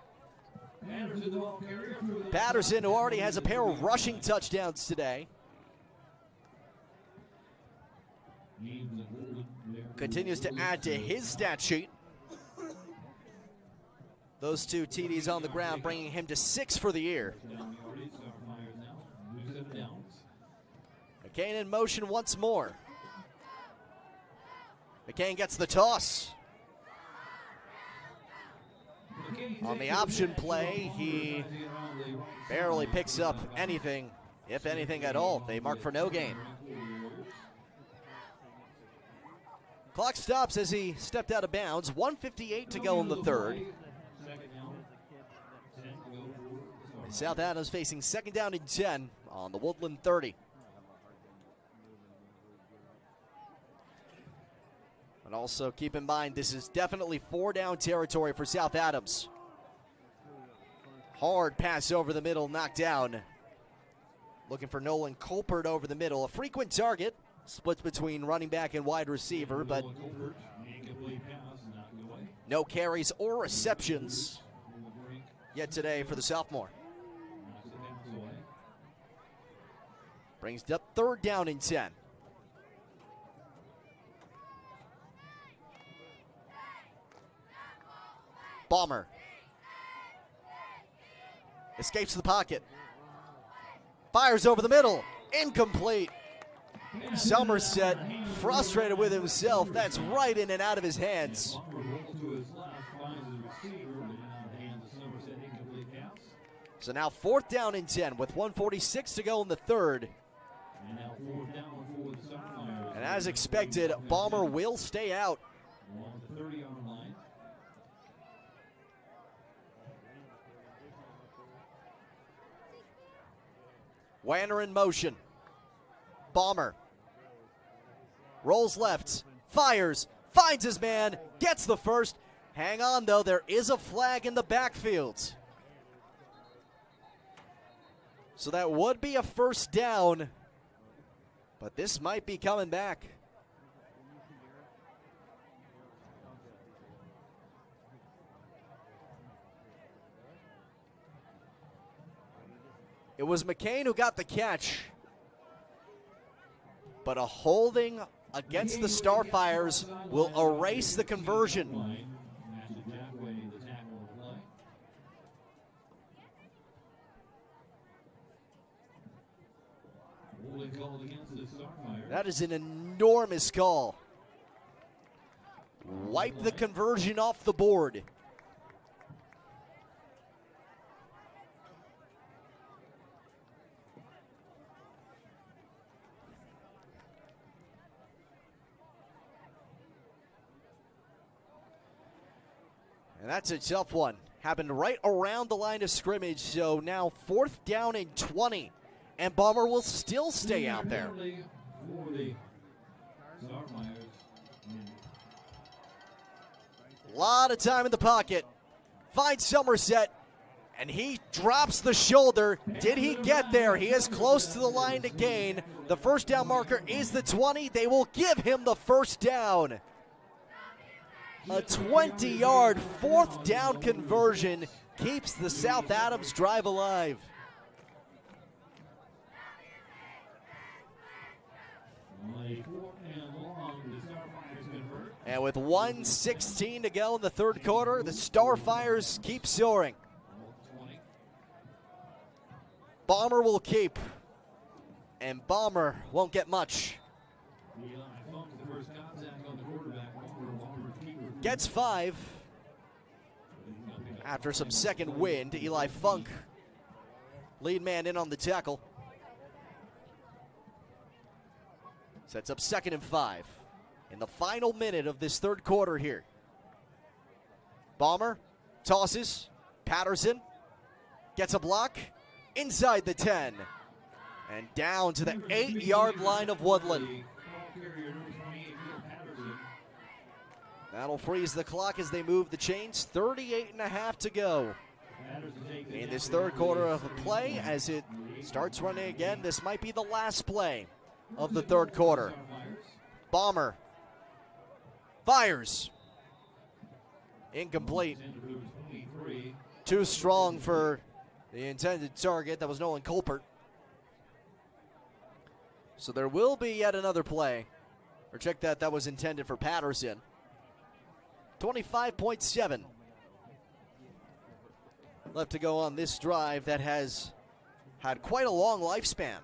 Patterson, who already has a pair of rushing touchdowns today, continues to add to his stat sheet. Those 2 TDs on the ground, bringing him to 6 for the year. McCain in motion once more. McCain gets the toss. On the option play, he barely picks up anything, if anything at all. They mark for no gain. Clock stops as he stepped out of bounds. 1:58 to go in the 3rd. South Adams facing 2nd down and 10 on the Woodlan 30. But also keep in mind, this is definitely 4-down territory for South Adams. Hard pass over the middle, knocked down. Looking for Nolan Colpert over the middle. A frequent target, splits between running back and wide receiver, but no carries or receptions yet today for the sophomore. Brings it up 3rd down and 10. Bomber escapes the pocket. Fires over the middle. Incomplete. Somerset frustrated with himself. That's right in and out of his hands. So now 4th down and 10 with 1:46 to go in the 3rd. And as expected, Bomber will stay out. Wanner in motion. Bomber rolls left, fires, finds his man, gets the first. Hang on though, there is a flag in the backfield. So that would be a 1st down, but this might be coming back. It was McCain who got the catch, but a holding against the Starfires will erase the conversion. That is an enormous call. Wipe the conversion off the board. And that's a tough one. Happened right around the line of scrimmage, so now 4th down and 20. And Bomber will still stay out there. A lot of time in the pocket. Finds Somerset, and he drops the shoulder. Did he get there? He is close to the line to gain. The 1st down marker is the 20. They will give him the 1st down. A 20-yard 4th down conversion keeps the South Adams drive alive. And with 1:16 to go in the 3rd quarter, the Starfires keep soaring. Bomber will keep, and Bomber won't get much. Gets 5 after some second wind. Eli Funk, lead man in on the tackle. Sets up 2nd and 5 in the final minute of this 3rd quarter here. Bomber tosses. Patterson gets a block inside the 10 and down to the 8-yard line of Woodlan. That'll freeze the clock as they move the chains. 38.5 to go in this 3rd quarter of the play. As it starts running again, this might be the last play of the 3rd quarter. Bomber fires. Incomplete. Too strong for the intended target. That was Nolan Colpert. So there will be yet another play. Or check that, that was intended for Patterson. 25.7 left to go on this drive that has had quite a long lifespan,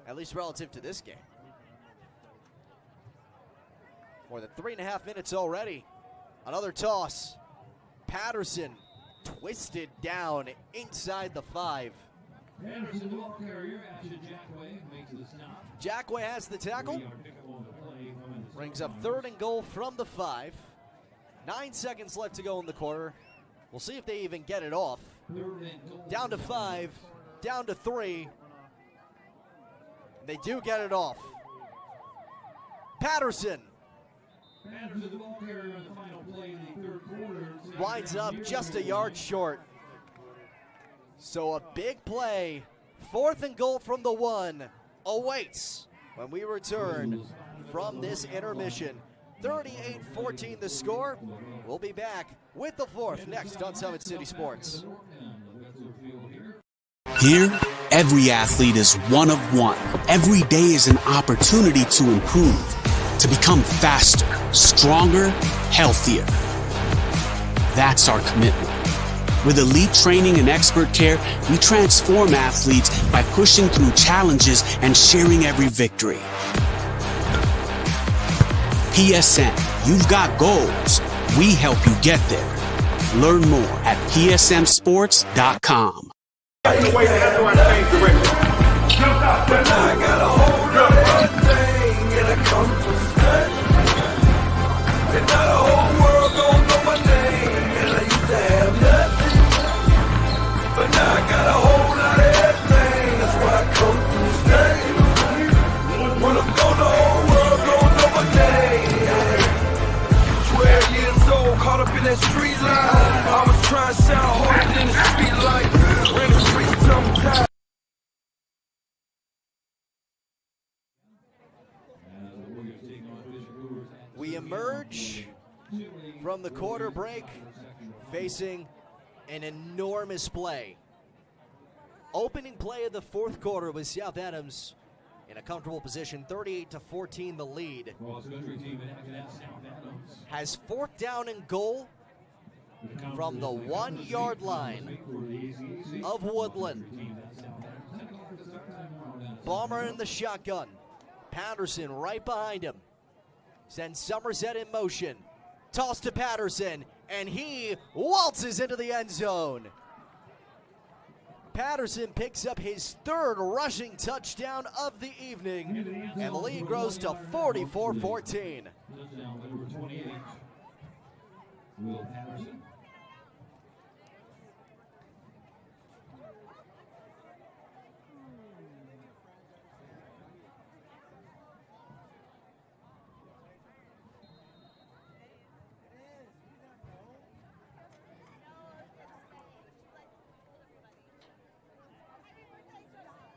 at least relative to this game. More than 3.5 minutes already. Another toss. Patterson twisted down inside the 5. Patterson, the ball carrier, after Jackway makes the stop. Jackway has the tackle. Brings up 3rd and goal from the 5. 9 seconds left to go in the quarter. We'll see if they even get it off. Down to 5, down to 3. They do get it off. Patterson. Patterson, the ball carrier on the final play in the 3rd quarter. Winds up just a yard short. So a big play. 4th and goal from the 1 awaits when we return from this intermission. 38-14 the score. We'll be back with the 4th next on Summit City Sports. Here Every athlete is one of one. Every day is an opportunity to improve, to become faster, stronger, healthier. That's our commitment. With elite training and expert care, we transform athletes by pushing through challenges and sharing every victory. PSN, you've got goals. We help you get there. Learn more at psmsports.com. I got a hold of everything and I come to stay. And now the whole world gon' know my name. And I used to have nothing, but now I got a whole lot of everything. That's why I come to stay. When I'm gone, the whole world gon' know my name. 12 years old, caught up in that street life. I was trying to sound harder than the street light. Ran the streets till I'm tired. We emerge from the quarter break facing an enormous play. Opening play of the fourth quarter was South Adams in a comfortable position, 38-14 the lead. Has fourth down and goal from the 1 yard line of Woodlan. Bomber in the shotgun. Patterson right behind him. Sends Somerset in motion. Toss to Patterson, and he waltzes into the end zone. Patterson picks up his third rushing touchdown of the evening, and the lead grows to 44-14. Will Patterson.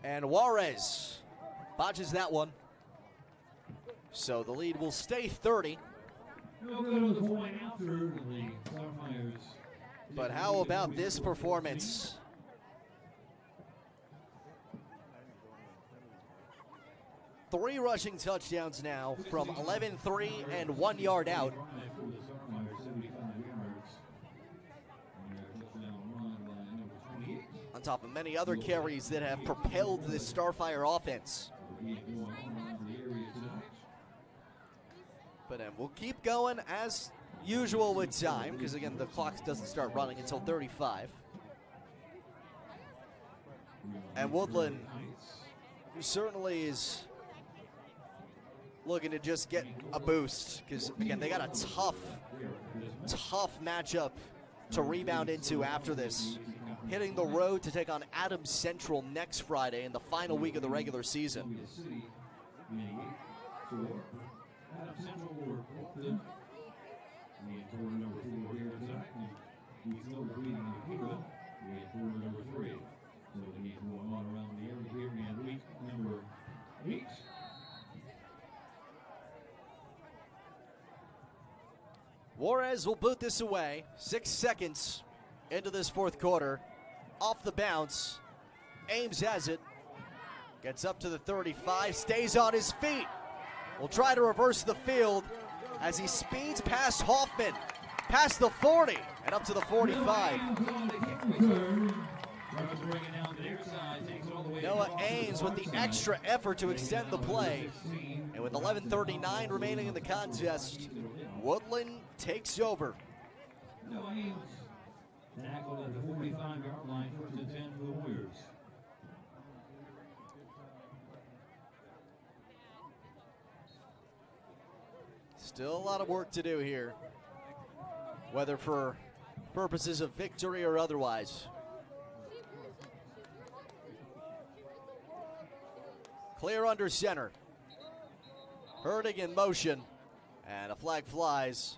And Juarez botches that one. So the lead will stay 30. But how about this performance? Three rushing touchdowns now from 11-3 and 1 yard out. On top of many other carries that have propelled this Starfire offense. But we'll keep going as usual with time, because again, the clock doesn't start running until 35. And Woodlan, who certainly is looking to just get a boost, because again, they got a tough matchup to rebound into after this. Hitting the road to take on Adams Central next Friday in the final week of the regular season. Juarez will boot this away. 6 seconds into this fourth quarter. Off the bounce. Ames has it. Gets up to the 35. Stays on his feet. Will try to reverse the field as he speeds past Hoffman. Past the 40 and up to the 45. Noah Ames with the extra effort to extend the play. And with 11:39 remaining in the contest, Woodlan takes over. Noah Ames tackled at the 45-yard line, 1st and 10 for the Warriors. Still a lot of work to do here, whether for purposes of victory or otherwise. Clear under center. Hurting in motion, and a flag flies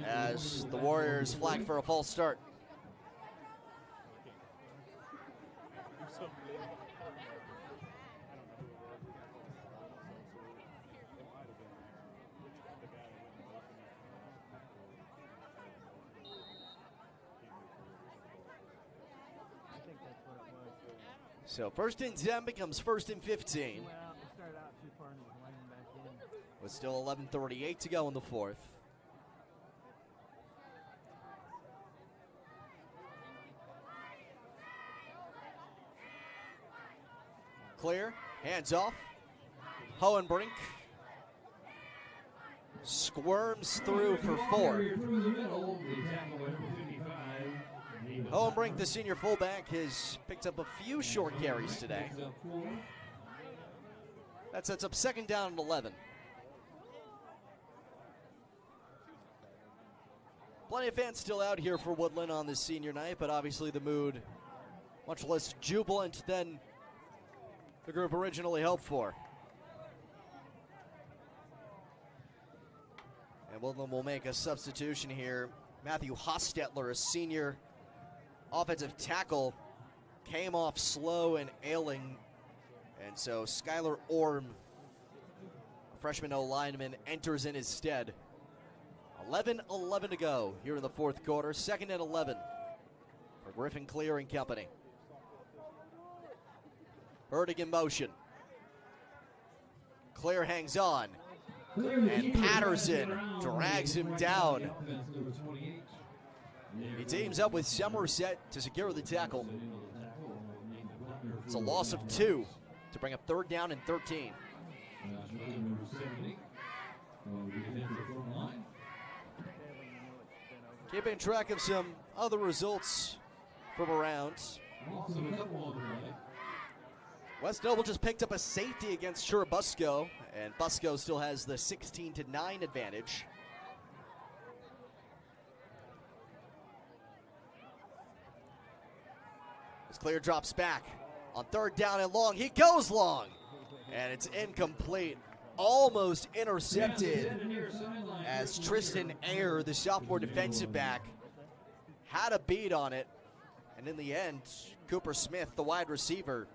as the Warriors flag for a false start. So 1st and 10 becomes 1st and 15. With still 11:38 to go in the fourth. Clear, hands off. Hohenbrink squirms through for 4. Hohenbrink, the senior fullback, has picked up a few short carries today. That sets up 2nd down and 11. Plenty of fans still out here for Woodlan on this senior night, but obviously the mood much less jubilant than the group originally hoped for. And Woodlan will make a substitution here. Matthew Hostetler, a senior offensive tackle, came off slow and ailing. And so Skylar Orm, a freshman O-lineman, enters in his stead. 11:11 to go here in the fourth quarter. 2nd and 11 for Griffin Clear and company. Hurtig in motion. Clear hangs on. And Patterson drags him down. He teams up with Somerset to secure the tackle. It's a loss of 2 to bring up 3rd down and 13. Keeping track of some other results from around. West Noble just picked up a safety against Churubusco, and Busco still has the 16-9 advantage. As Clear drops back on 3rd down and long, he goes long, and it's incomplete. Almost intercepted as Tristan Ayer, the sophomore defensive back, had a beat on it. And in the end, Cooper Smith, the wide receiver,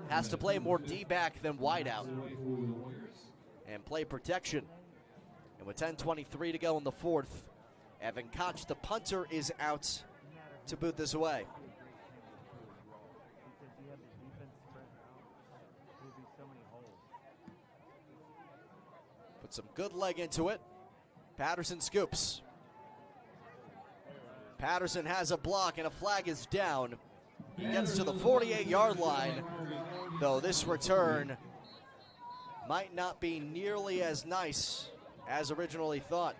has to play more D-back than wideout and play protection. And with 10:23 to go in the fourth, Evan Koch, the punter, is out to boot this away. Put some good leg into it. Patterson scoops. Patterson has a block and a flag is down. He gets to the 48-yard line, though this return might not be nearly as nice as originally thought.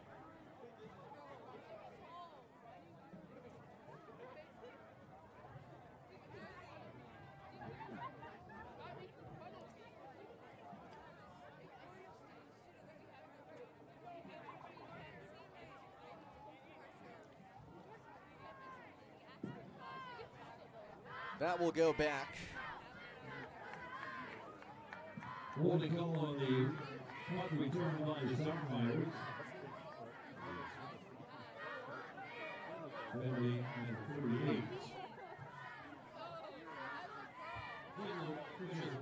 That will go back. Holding call on the punt return by the Starfighters. Penalty at 38.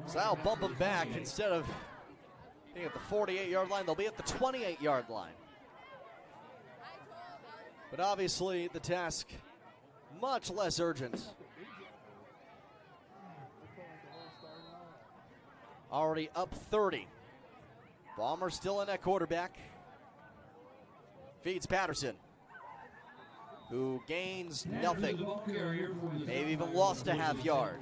So that'll bump them back. Instead of being at the 48-yard line, they'll be at the 28-yard line. But obviously the task much less urgent. Already up 30. Bomber still in at quarterback. Feeds Patterson, who gains nothing. Maybe even lost a half yard.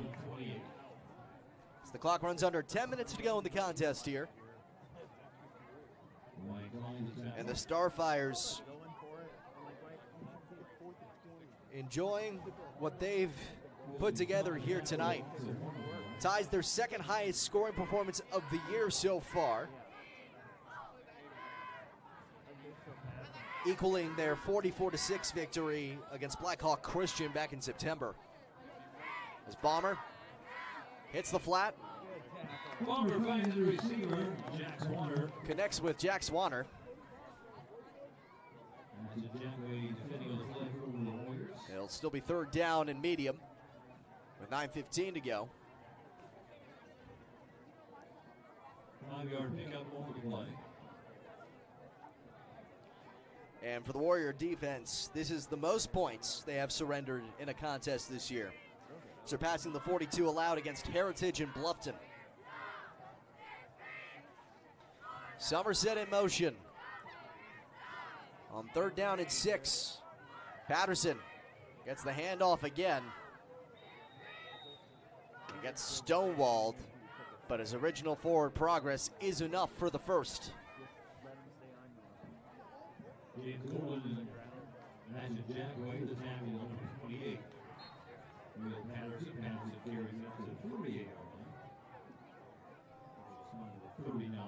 As the clock runs under 10 minutes to go in the contest here. And the Starfires enjoying what they've put together here tonight. Ties their 2nd highest scoring performance of the year so far, equaling their 44-6 victory against Blackhawk Christian back in September. As Bomber hits the flat, Bomber finds the receiver, Jack Swanner. Connects with Jack Swanner. It'll still be 3rd down and medium with 9:15 to go. 5-yard pickup over the play. And for the Warrior defense, this is the most points they have surrendered in a contest this year. surpassing the 42 allowed against Heritage and Bluffton. Somerset in motion. On 3rd down and 6. Patterson gets the handoff again. He gets stonewalled, but his original forward progress is enough for the first. Imagine Jack Wade, the tackle, number 28. Will Patterson carries up to the 38 yard line. 39.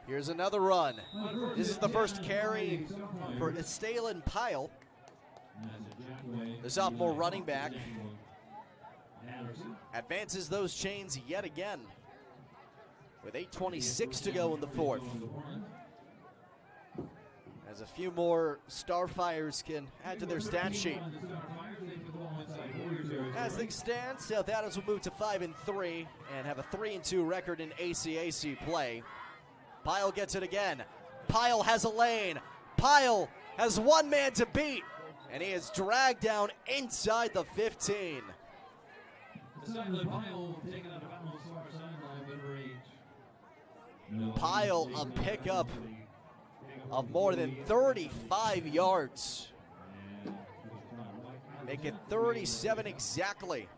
Here's another run. This is the first carry for Estalin Pyle, the sophomore running back. Advances those chains yet again with 8:26 to go in the fourth. As a few more Starfires can add to their stat sheet. As things stand, South Adams will move to 5-3 and have a 3-2 record in ACAC play. Pyle gets it again. Pyle has a lane. Pyle has one man to beat, and he is dragged down inside the 15. Pyle a pickup of more than 35 yards. Make it 37 exactly,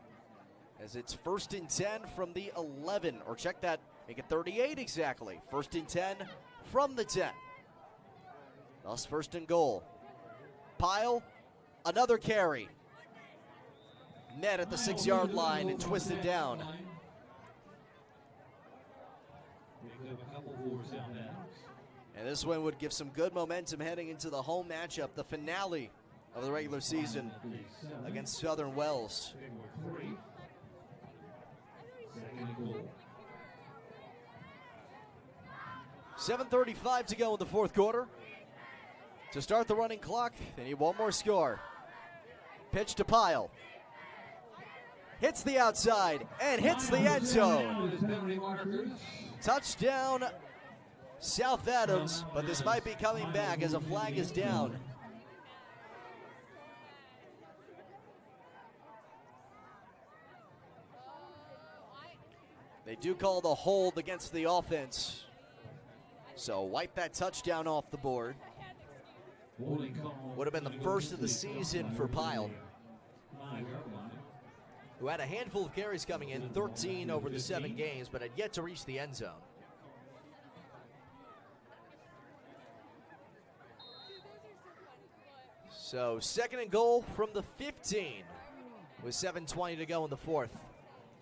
as it's 1st and 10 from the 11, or check that, make it 38 exactly. 1st and 10 from the 10. Thus 1st and goal. Pyle, another carry. Met at the 6-yard line and twisted down. And this win would give some good momentum heading into the home matchup, the finale of the regular season against Southern Wells. 7:35 to go in the fourth quarter. To start the running clock, they need one more score. Pitch to Pyle. Hits the outside and hits the end zone. Touchdown, South Adams, but this might be coming back as a flag is down. They do call the hold against the offense, so wipe that touchdown off the board. Would have been the first of the season for Pyle, who had a handful of carries coming in, 13 over the 7 games, but had yet to reach the end zone. So 2nd and goal from the 15 with 7:20 to go in the fourth.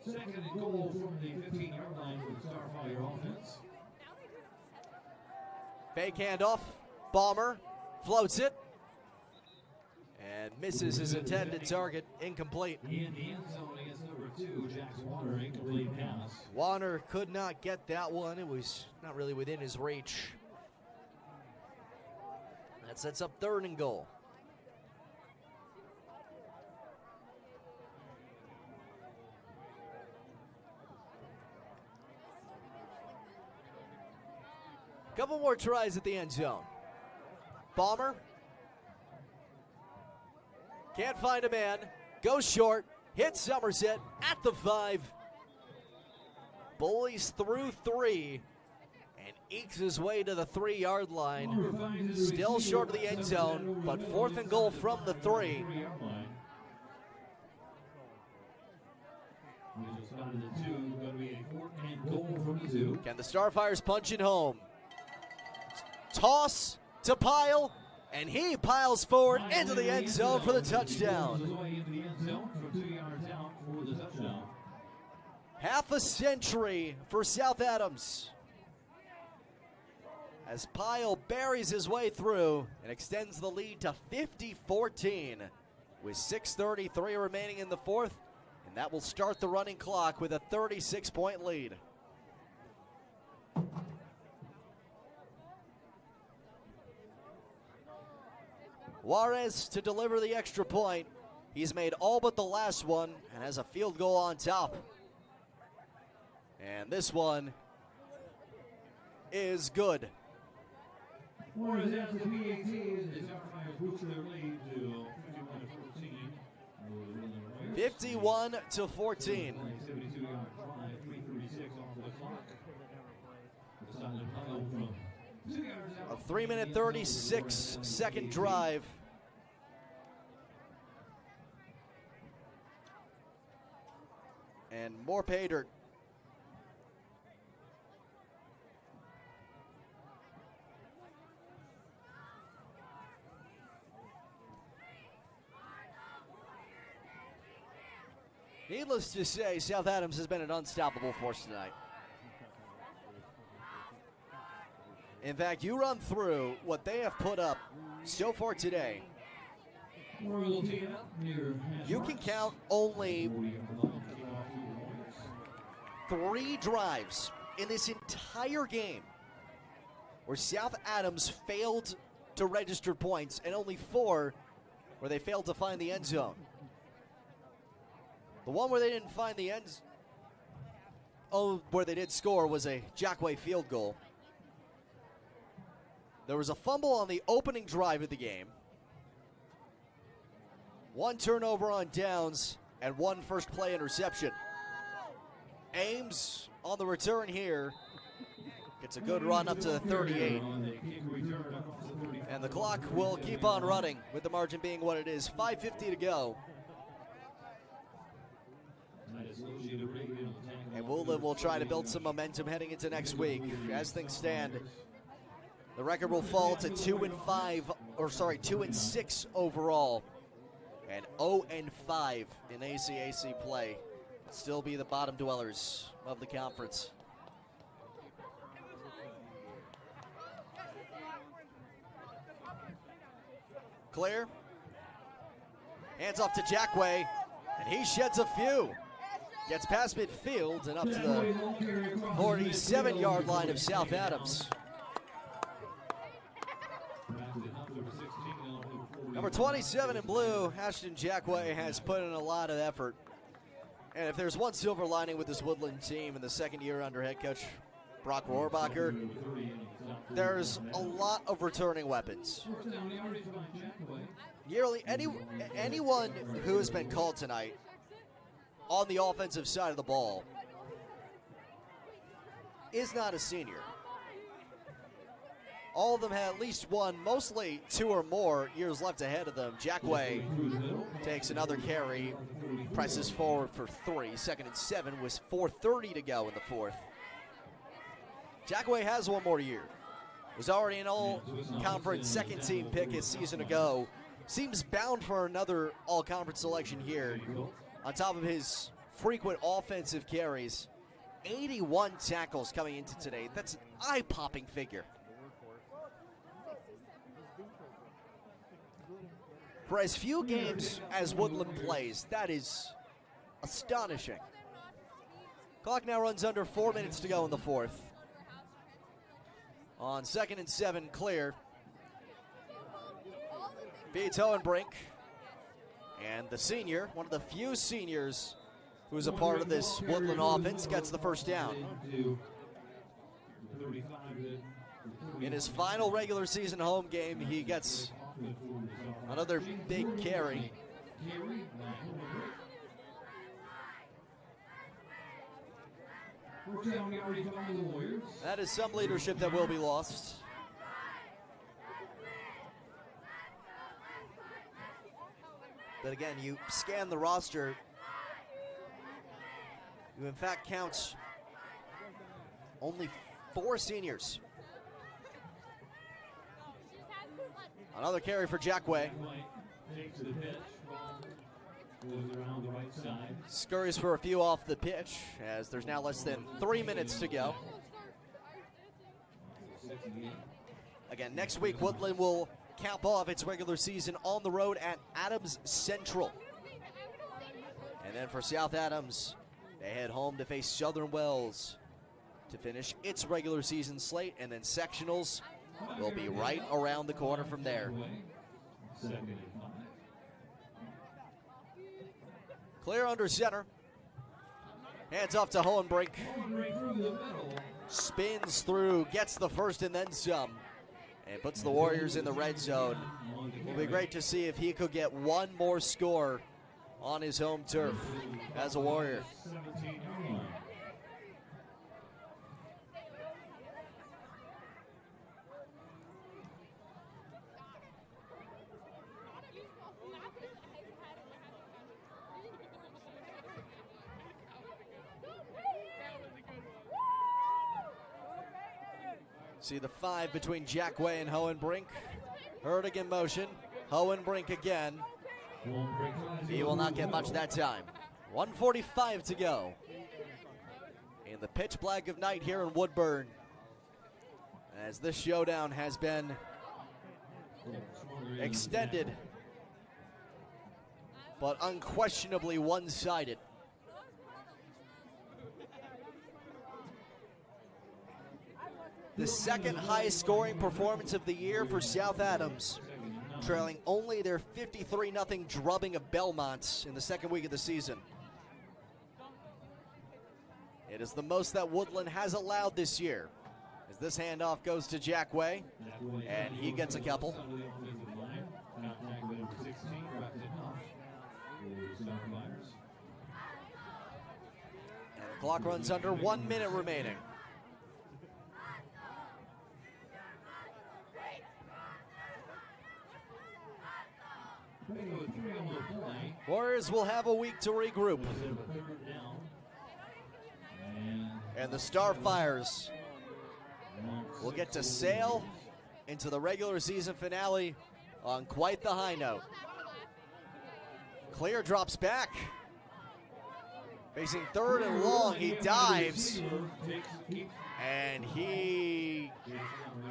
2nd and goal from the 15-yard line for the Starfire offense. Fake handoff, Balmer floats it and misses his intended target, incomplete. In the end zone against number 2, Jax Warner, incomplete pass. Warner could not get that one. It was not really within his reach. That sets up 3rd and goal. Couple more tries at the end zone. Balmer can't find a man, goes short, hits Somerset at the 5. Bullies through 3 and ekes his way to the 3-yard line. Still short of the end zone, but 4th and goal from the 3. Can the Starfires punch it home? Toss to Pyle, and he piles forward into the end zone for the touchdown. Half a century for South Adams, as Pyle buries his way through and extends the lead to 50-14 with 6:33 remaining in the fourth, and that will start the running clock with a 36-point lead. Juarez to deliver the extra point. He's made all but the last one and has a field goal on top. And this one is good. Whereas after the PAT is Alpha boosts their lead to 51 to 14. 51 to 14. 72-yard drive, 3:36 off the clock. The silent huddle from 2 yards out. A 3-minute 36-second drive. And more pay dirt. Needless to say, South Adams has been an unstoppable force tonight. In fact, you run through what they have put up so far today. You can count only 3 drives in this entire game where South Adams failed to register points, and only 4 where they failed to find the end zone. The one where they didn't find the end, where they did score, was a Jackway field goal. There was a fumble on the opening drive of the game, 1 turnover on downs, and 1 first play interception. Ames on the return here gets a good run up to the 38. And the clock will keep on running with the margin being what it is. 5:50 to go. And Woodlan will try to build some momentum heading into next week. As things stand, the record will fall to 2-6 overall, and 0-5 in ACAC play. Still be the bottom dwellers of the conference. Clear. Hands off to Jackway, and he sheds a few. Gets past midfield and up to the 47-yard line of South Adams. Number 27 in blue, Ashton Jackway, has put in a lot of effort. And if there's one silver lining with this Woodlan team in the second year under head coach Brock Rohrbacher, there's a lot of returning weapons. Nearly anyone who has been called tonight on the offensive side of the ball is not a senior. All of them had at least one, mostly 2 or more years left ahead of them. Jackway takes another carry, presses forward for 3. 2nd and 7 with 4:30 to go in the 4th. Jackway has 1 more year. Was already an all-conference second-team pick a season ago. Seems bound for another all-conference selection here. On top of his frequent offensive carries, 81 tackles coming into today. That's an eye-popping figure. For as few games as Woodlan plays, that is astonishing. Clock now runs under 4 minutes to go in the 4th. On 2nd and 7, clear. Feeds Hohenbrink. And the senior, one of the few seniors who's a part of this Woodlan offense, gets the first down. In his final regular season home game, he gets another big carry. That is some leadership that will be lost. But again, you scan the roster, you in fact count only 4 seniors. Another carry for Jackway. Takes the pitch, goes around the right side. Scurries for a few off the pitch as there's now less than 3 minutes to go. Again, next week, Woodlan will cap off its regular season on the road at Adams Central. And then for South Adams, they head home to face Southern Wells to finish its regular season slate, and then sectionals will be right around the corner from there. Clear under center. Hands off to Hohenbrink. Spins through, gets the first and then some. and puts the Warriors in the red zone. It will be great to see if he could get one more score on his home turf as a Warrior. 17-yard line. See the 5 between Jackway and Hohenbrink. Hurtig in motion. Hohenbrink again. He will not get much that time. 1:45 to go. In the pitch black of night here in Woodburn, as this showdown has been extended, but unquestionably one-sided. The second highest scoring performance of the year for South Adams, trailing only their 53-0 drubbing of Belmont in the second week of the season. It is the most that Woodlan has allowed this year, as this handoff goes to Jackway, and he gets a couple. And The clock runs under 1 minute remaining. Warriors will have a week to regroup. And the Starfires will get to sail into the regular season finale on quite the high note. Clear drops back. Facing third and long, he dives. And he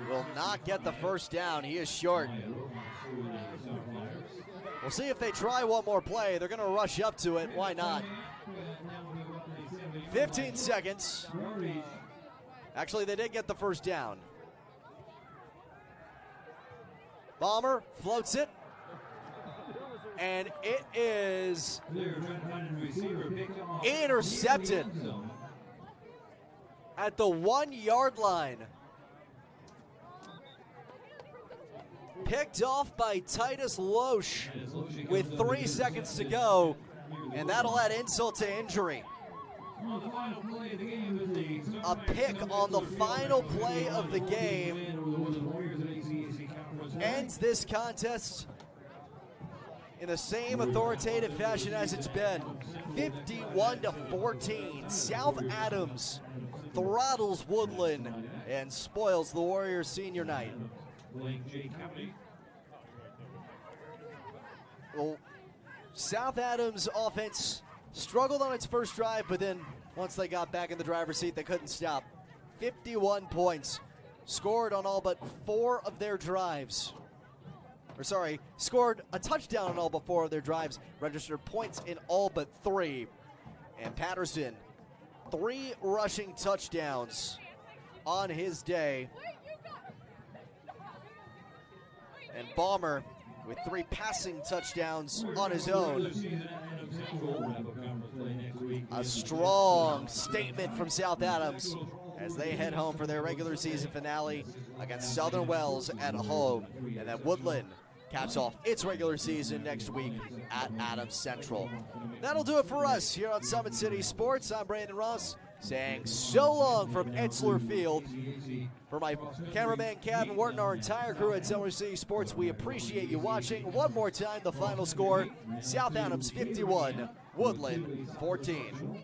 will not get the first down. He is short. We'll see if they try one more play. They're going to rush up to it. Why not? 15 seconds. Actually, they did get the first down. Bomber floats it. And it is intercepted at the 1 yard line. Picked off by Titus Loesch with 3 seconds to go, and that'll add insult to injury. A pick on the final play of the game ends this contest in the same authoritative fashion as it's been. 51-14. South Adams throttles Woodlan and spoils the Warriors senior night. Well, South Adams offense struggled on its first drive, but then once they got back in the driver's seat, they couldn't stop. 51 points scored on all but 4 of their drives. Scored a touchdown on all but 4 of their drives, registered points in all but 3. And Patterson, 3 rushing touchdowns on his day. And Balmer with 3 passing touchdowns on his own. A strong statement from South Adams as they head home for their regular season finale against Southern Wells at home. And then Woodlan caps off its regular season next week at Adams Central. That'll do it for us here on Summit City Sports. I'm Brandon Ross saying so long from Etzler Field. For my cameraman Kevin Wharton, our entire crew at Summit City Sports, we appreciate you watching. One more time, the final score, South Adams 51, Woodlan 14.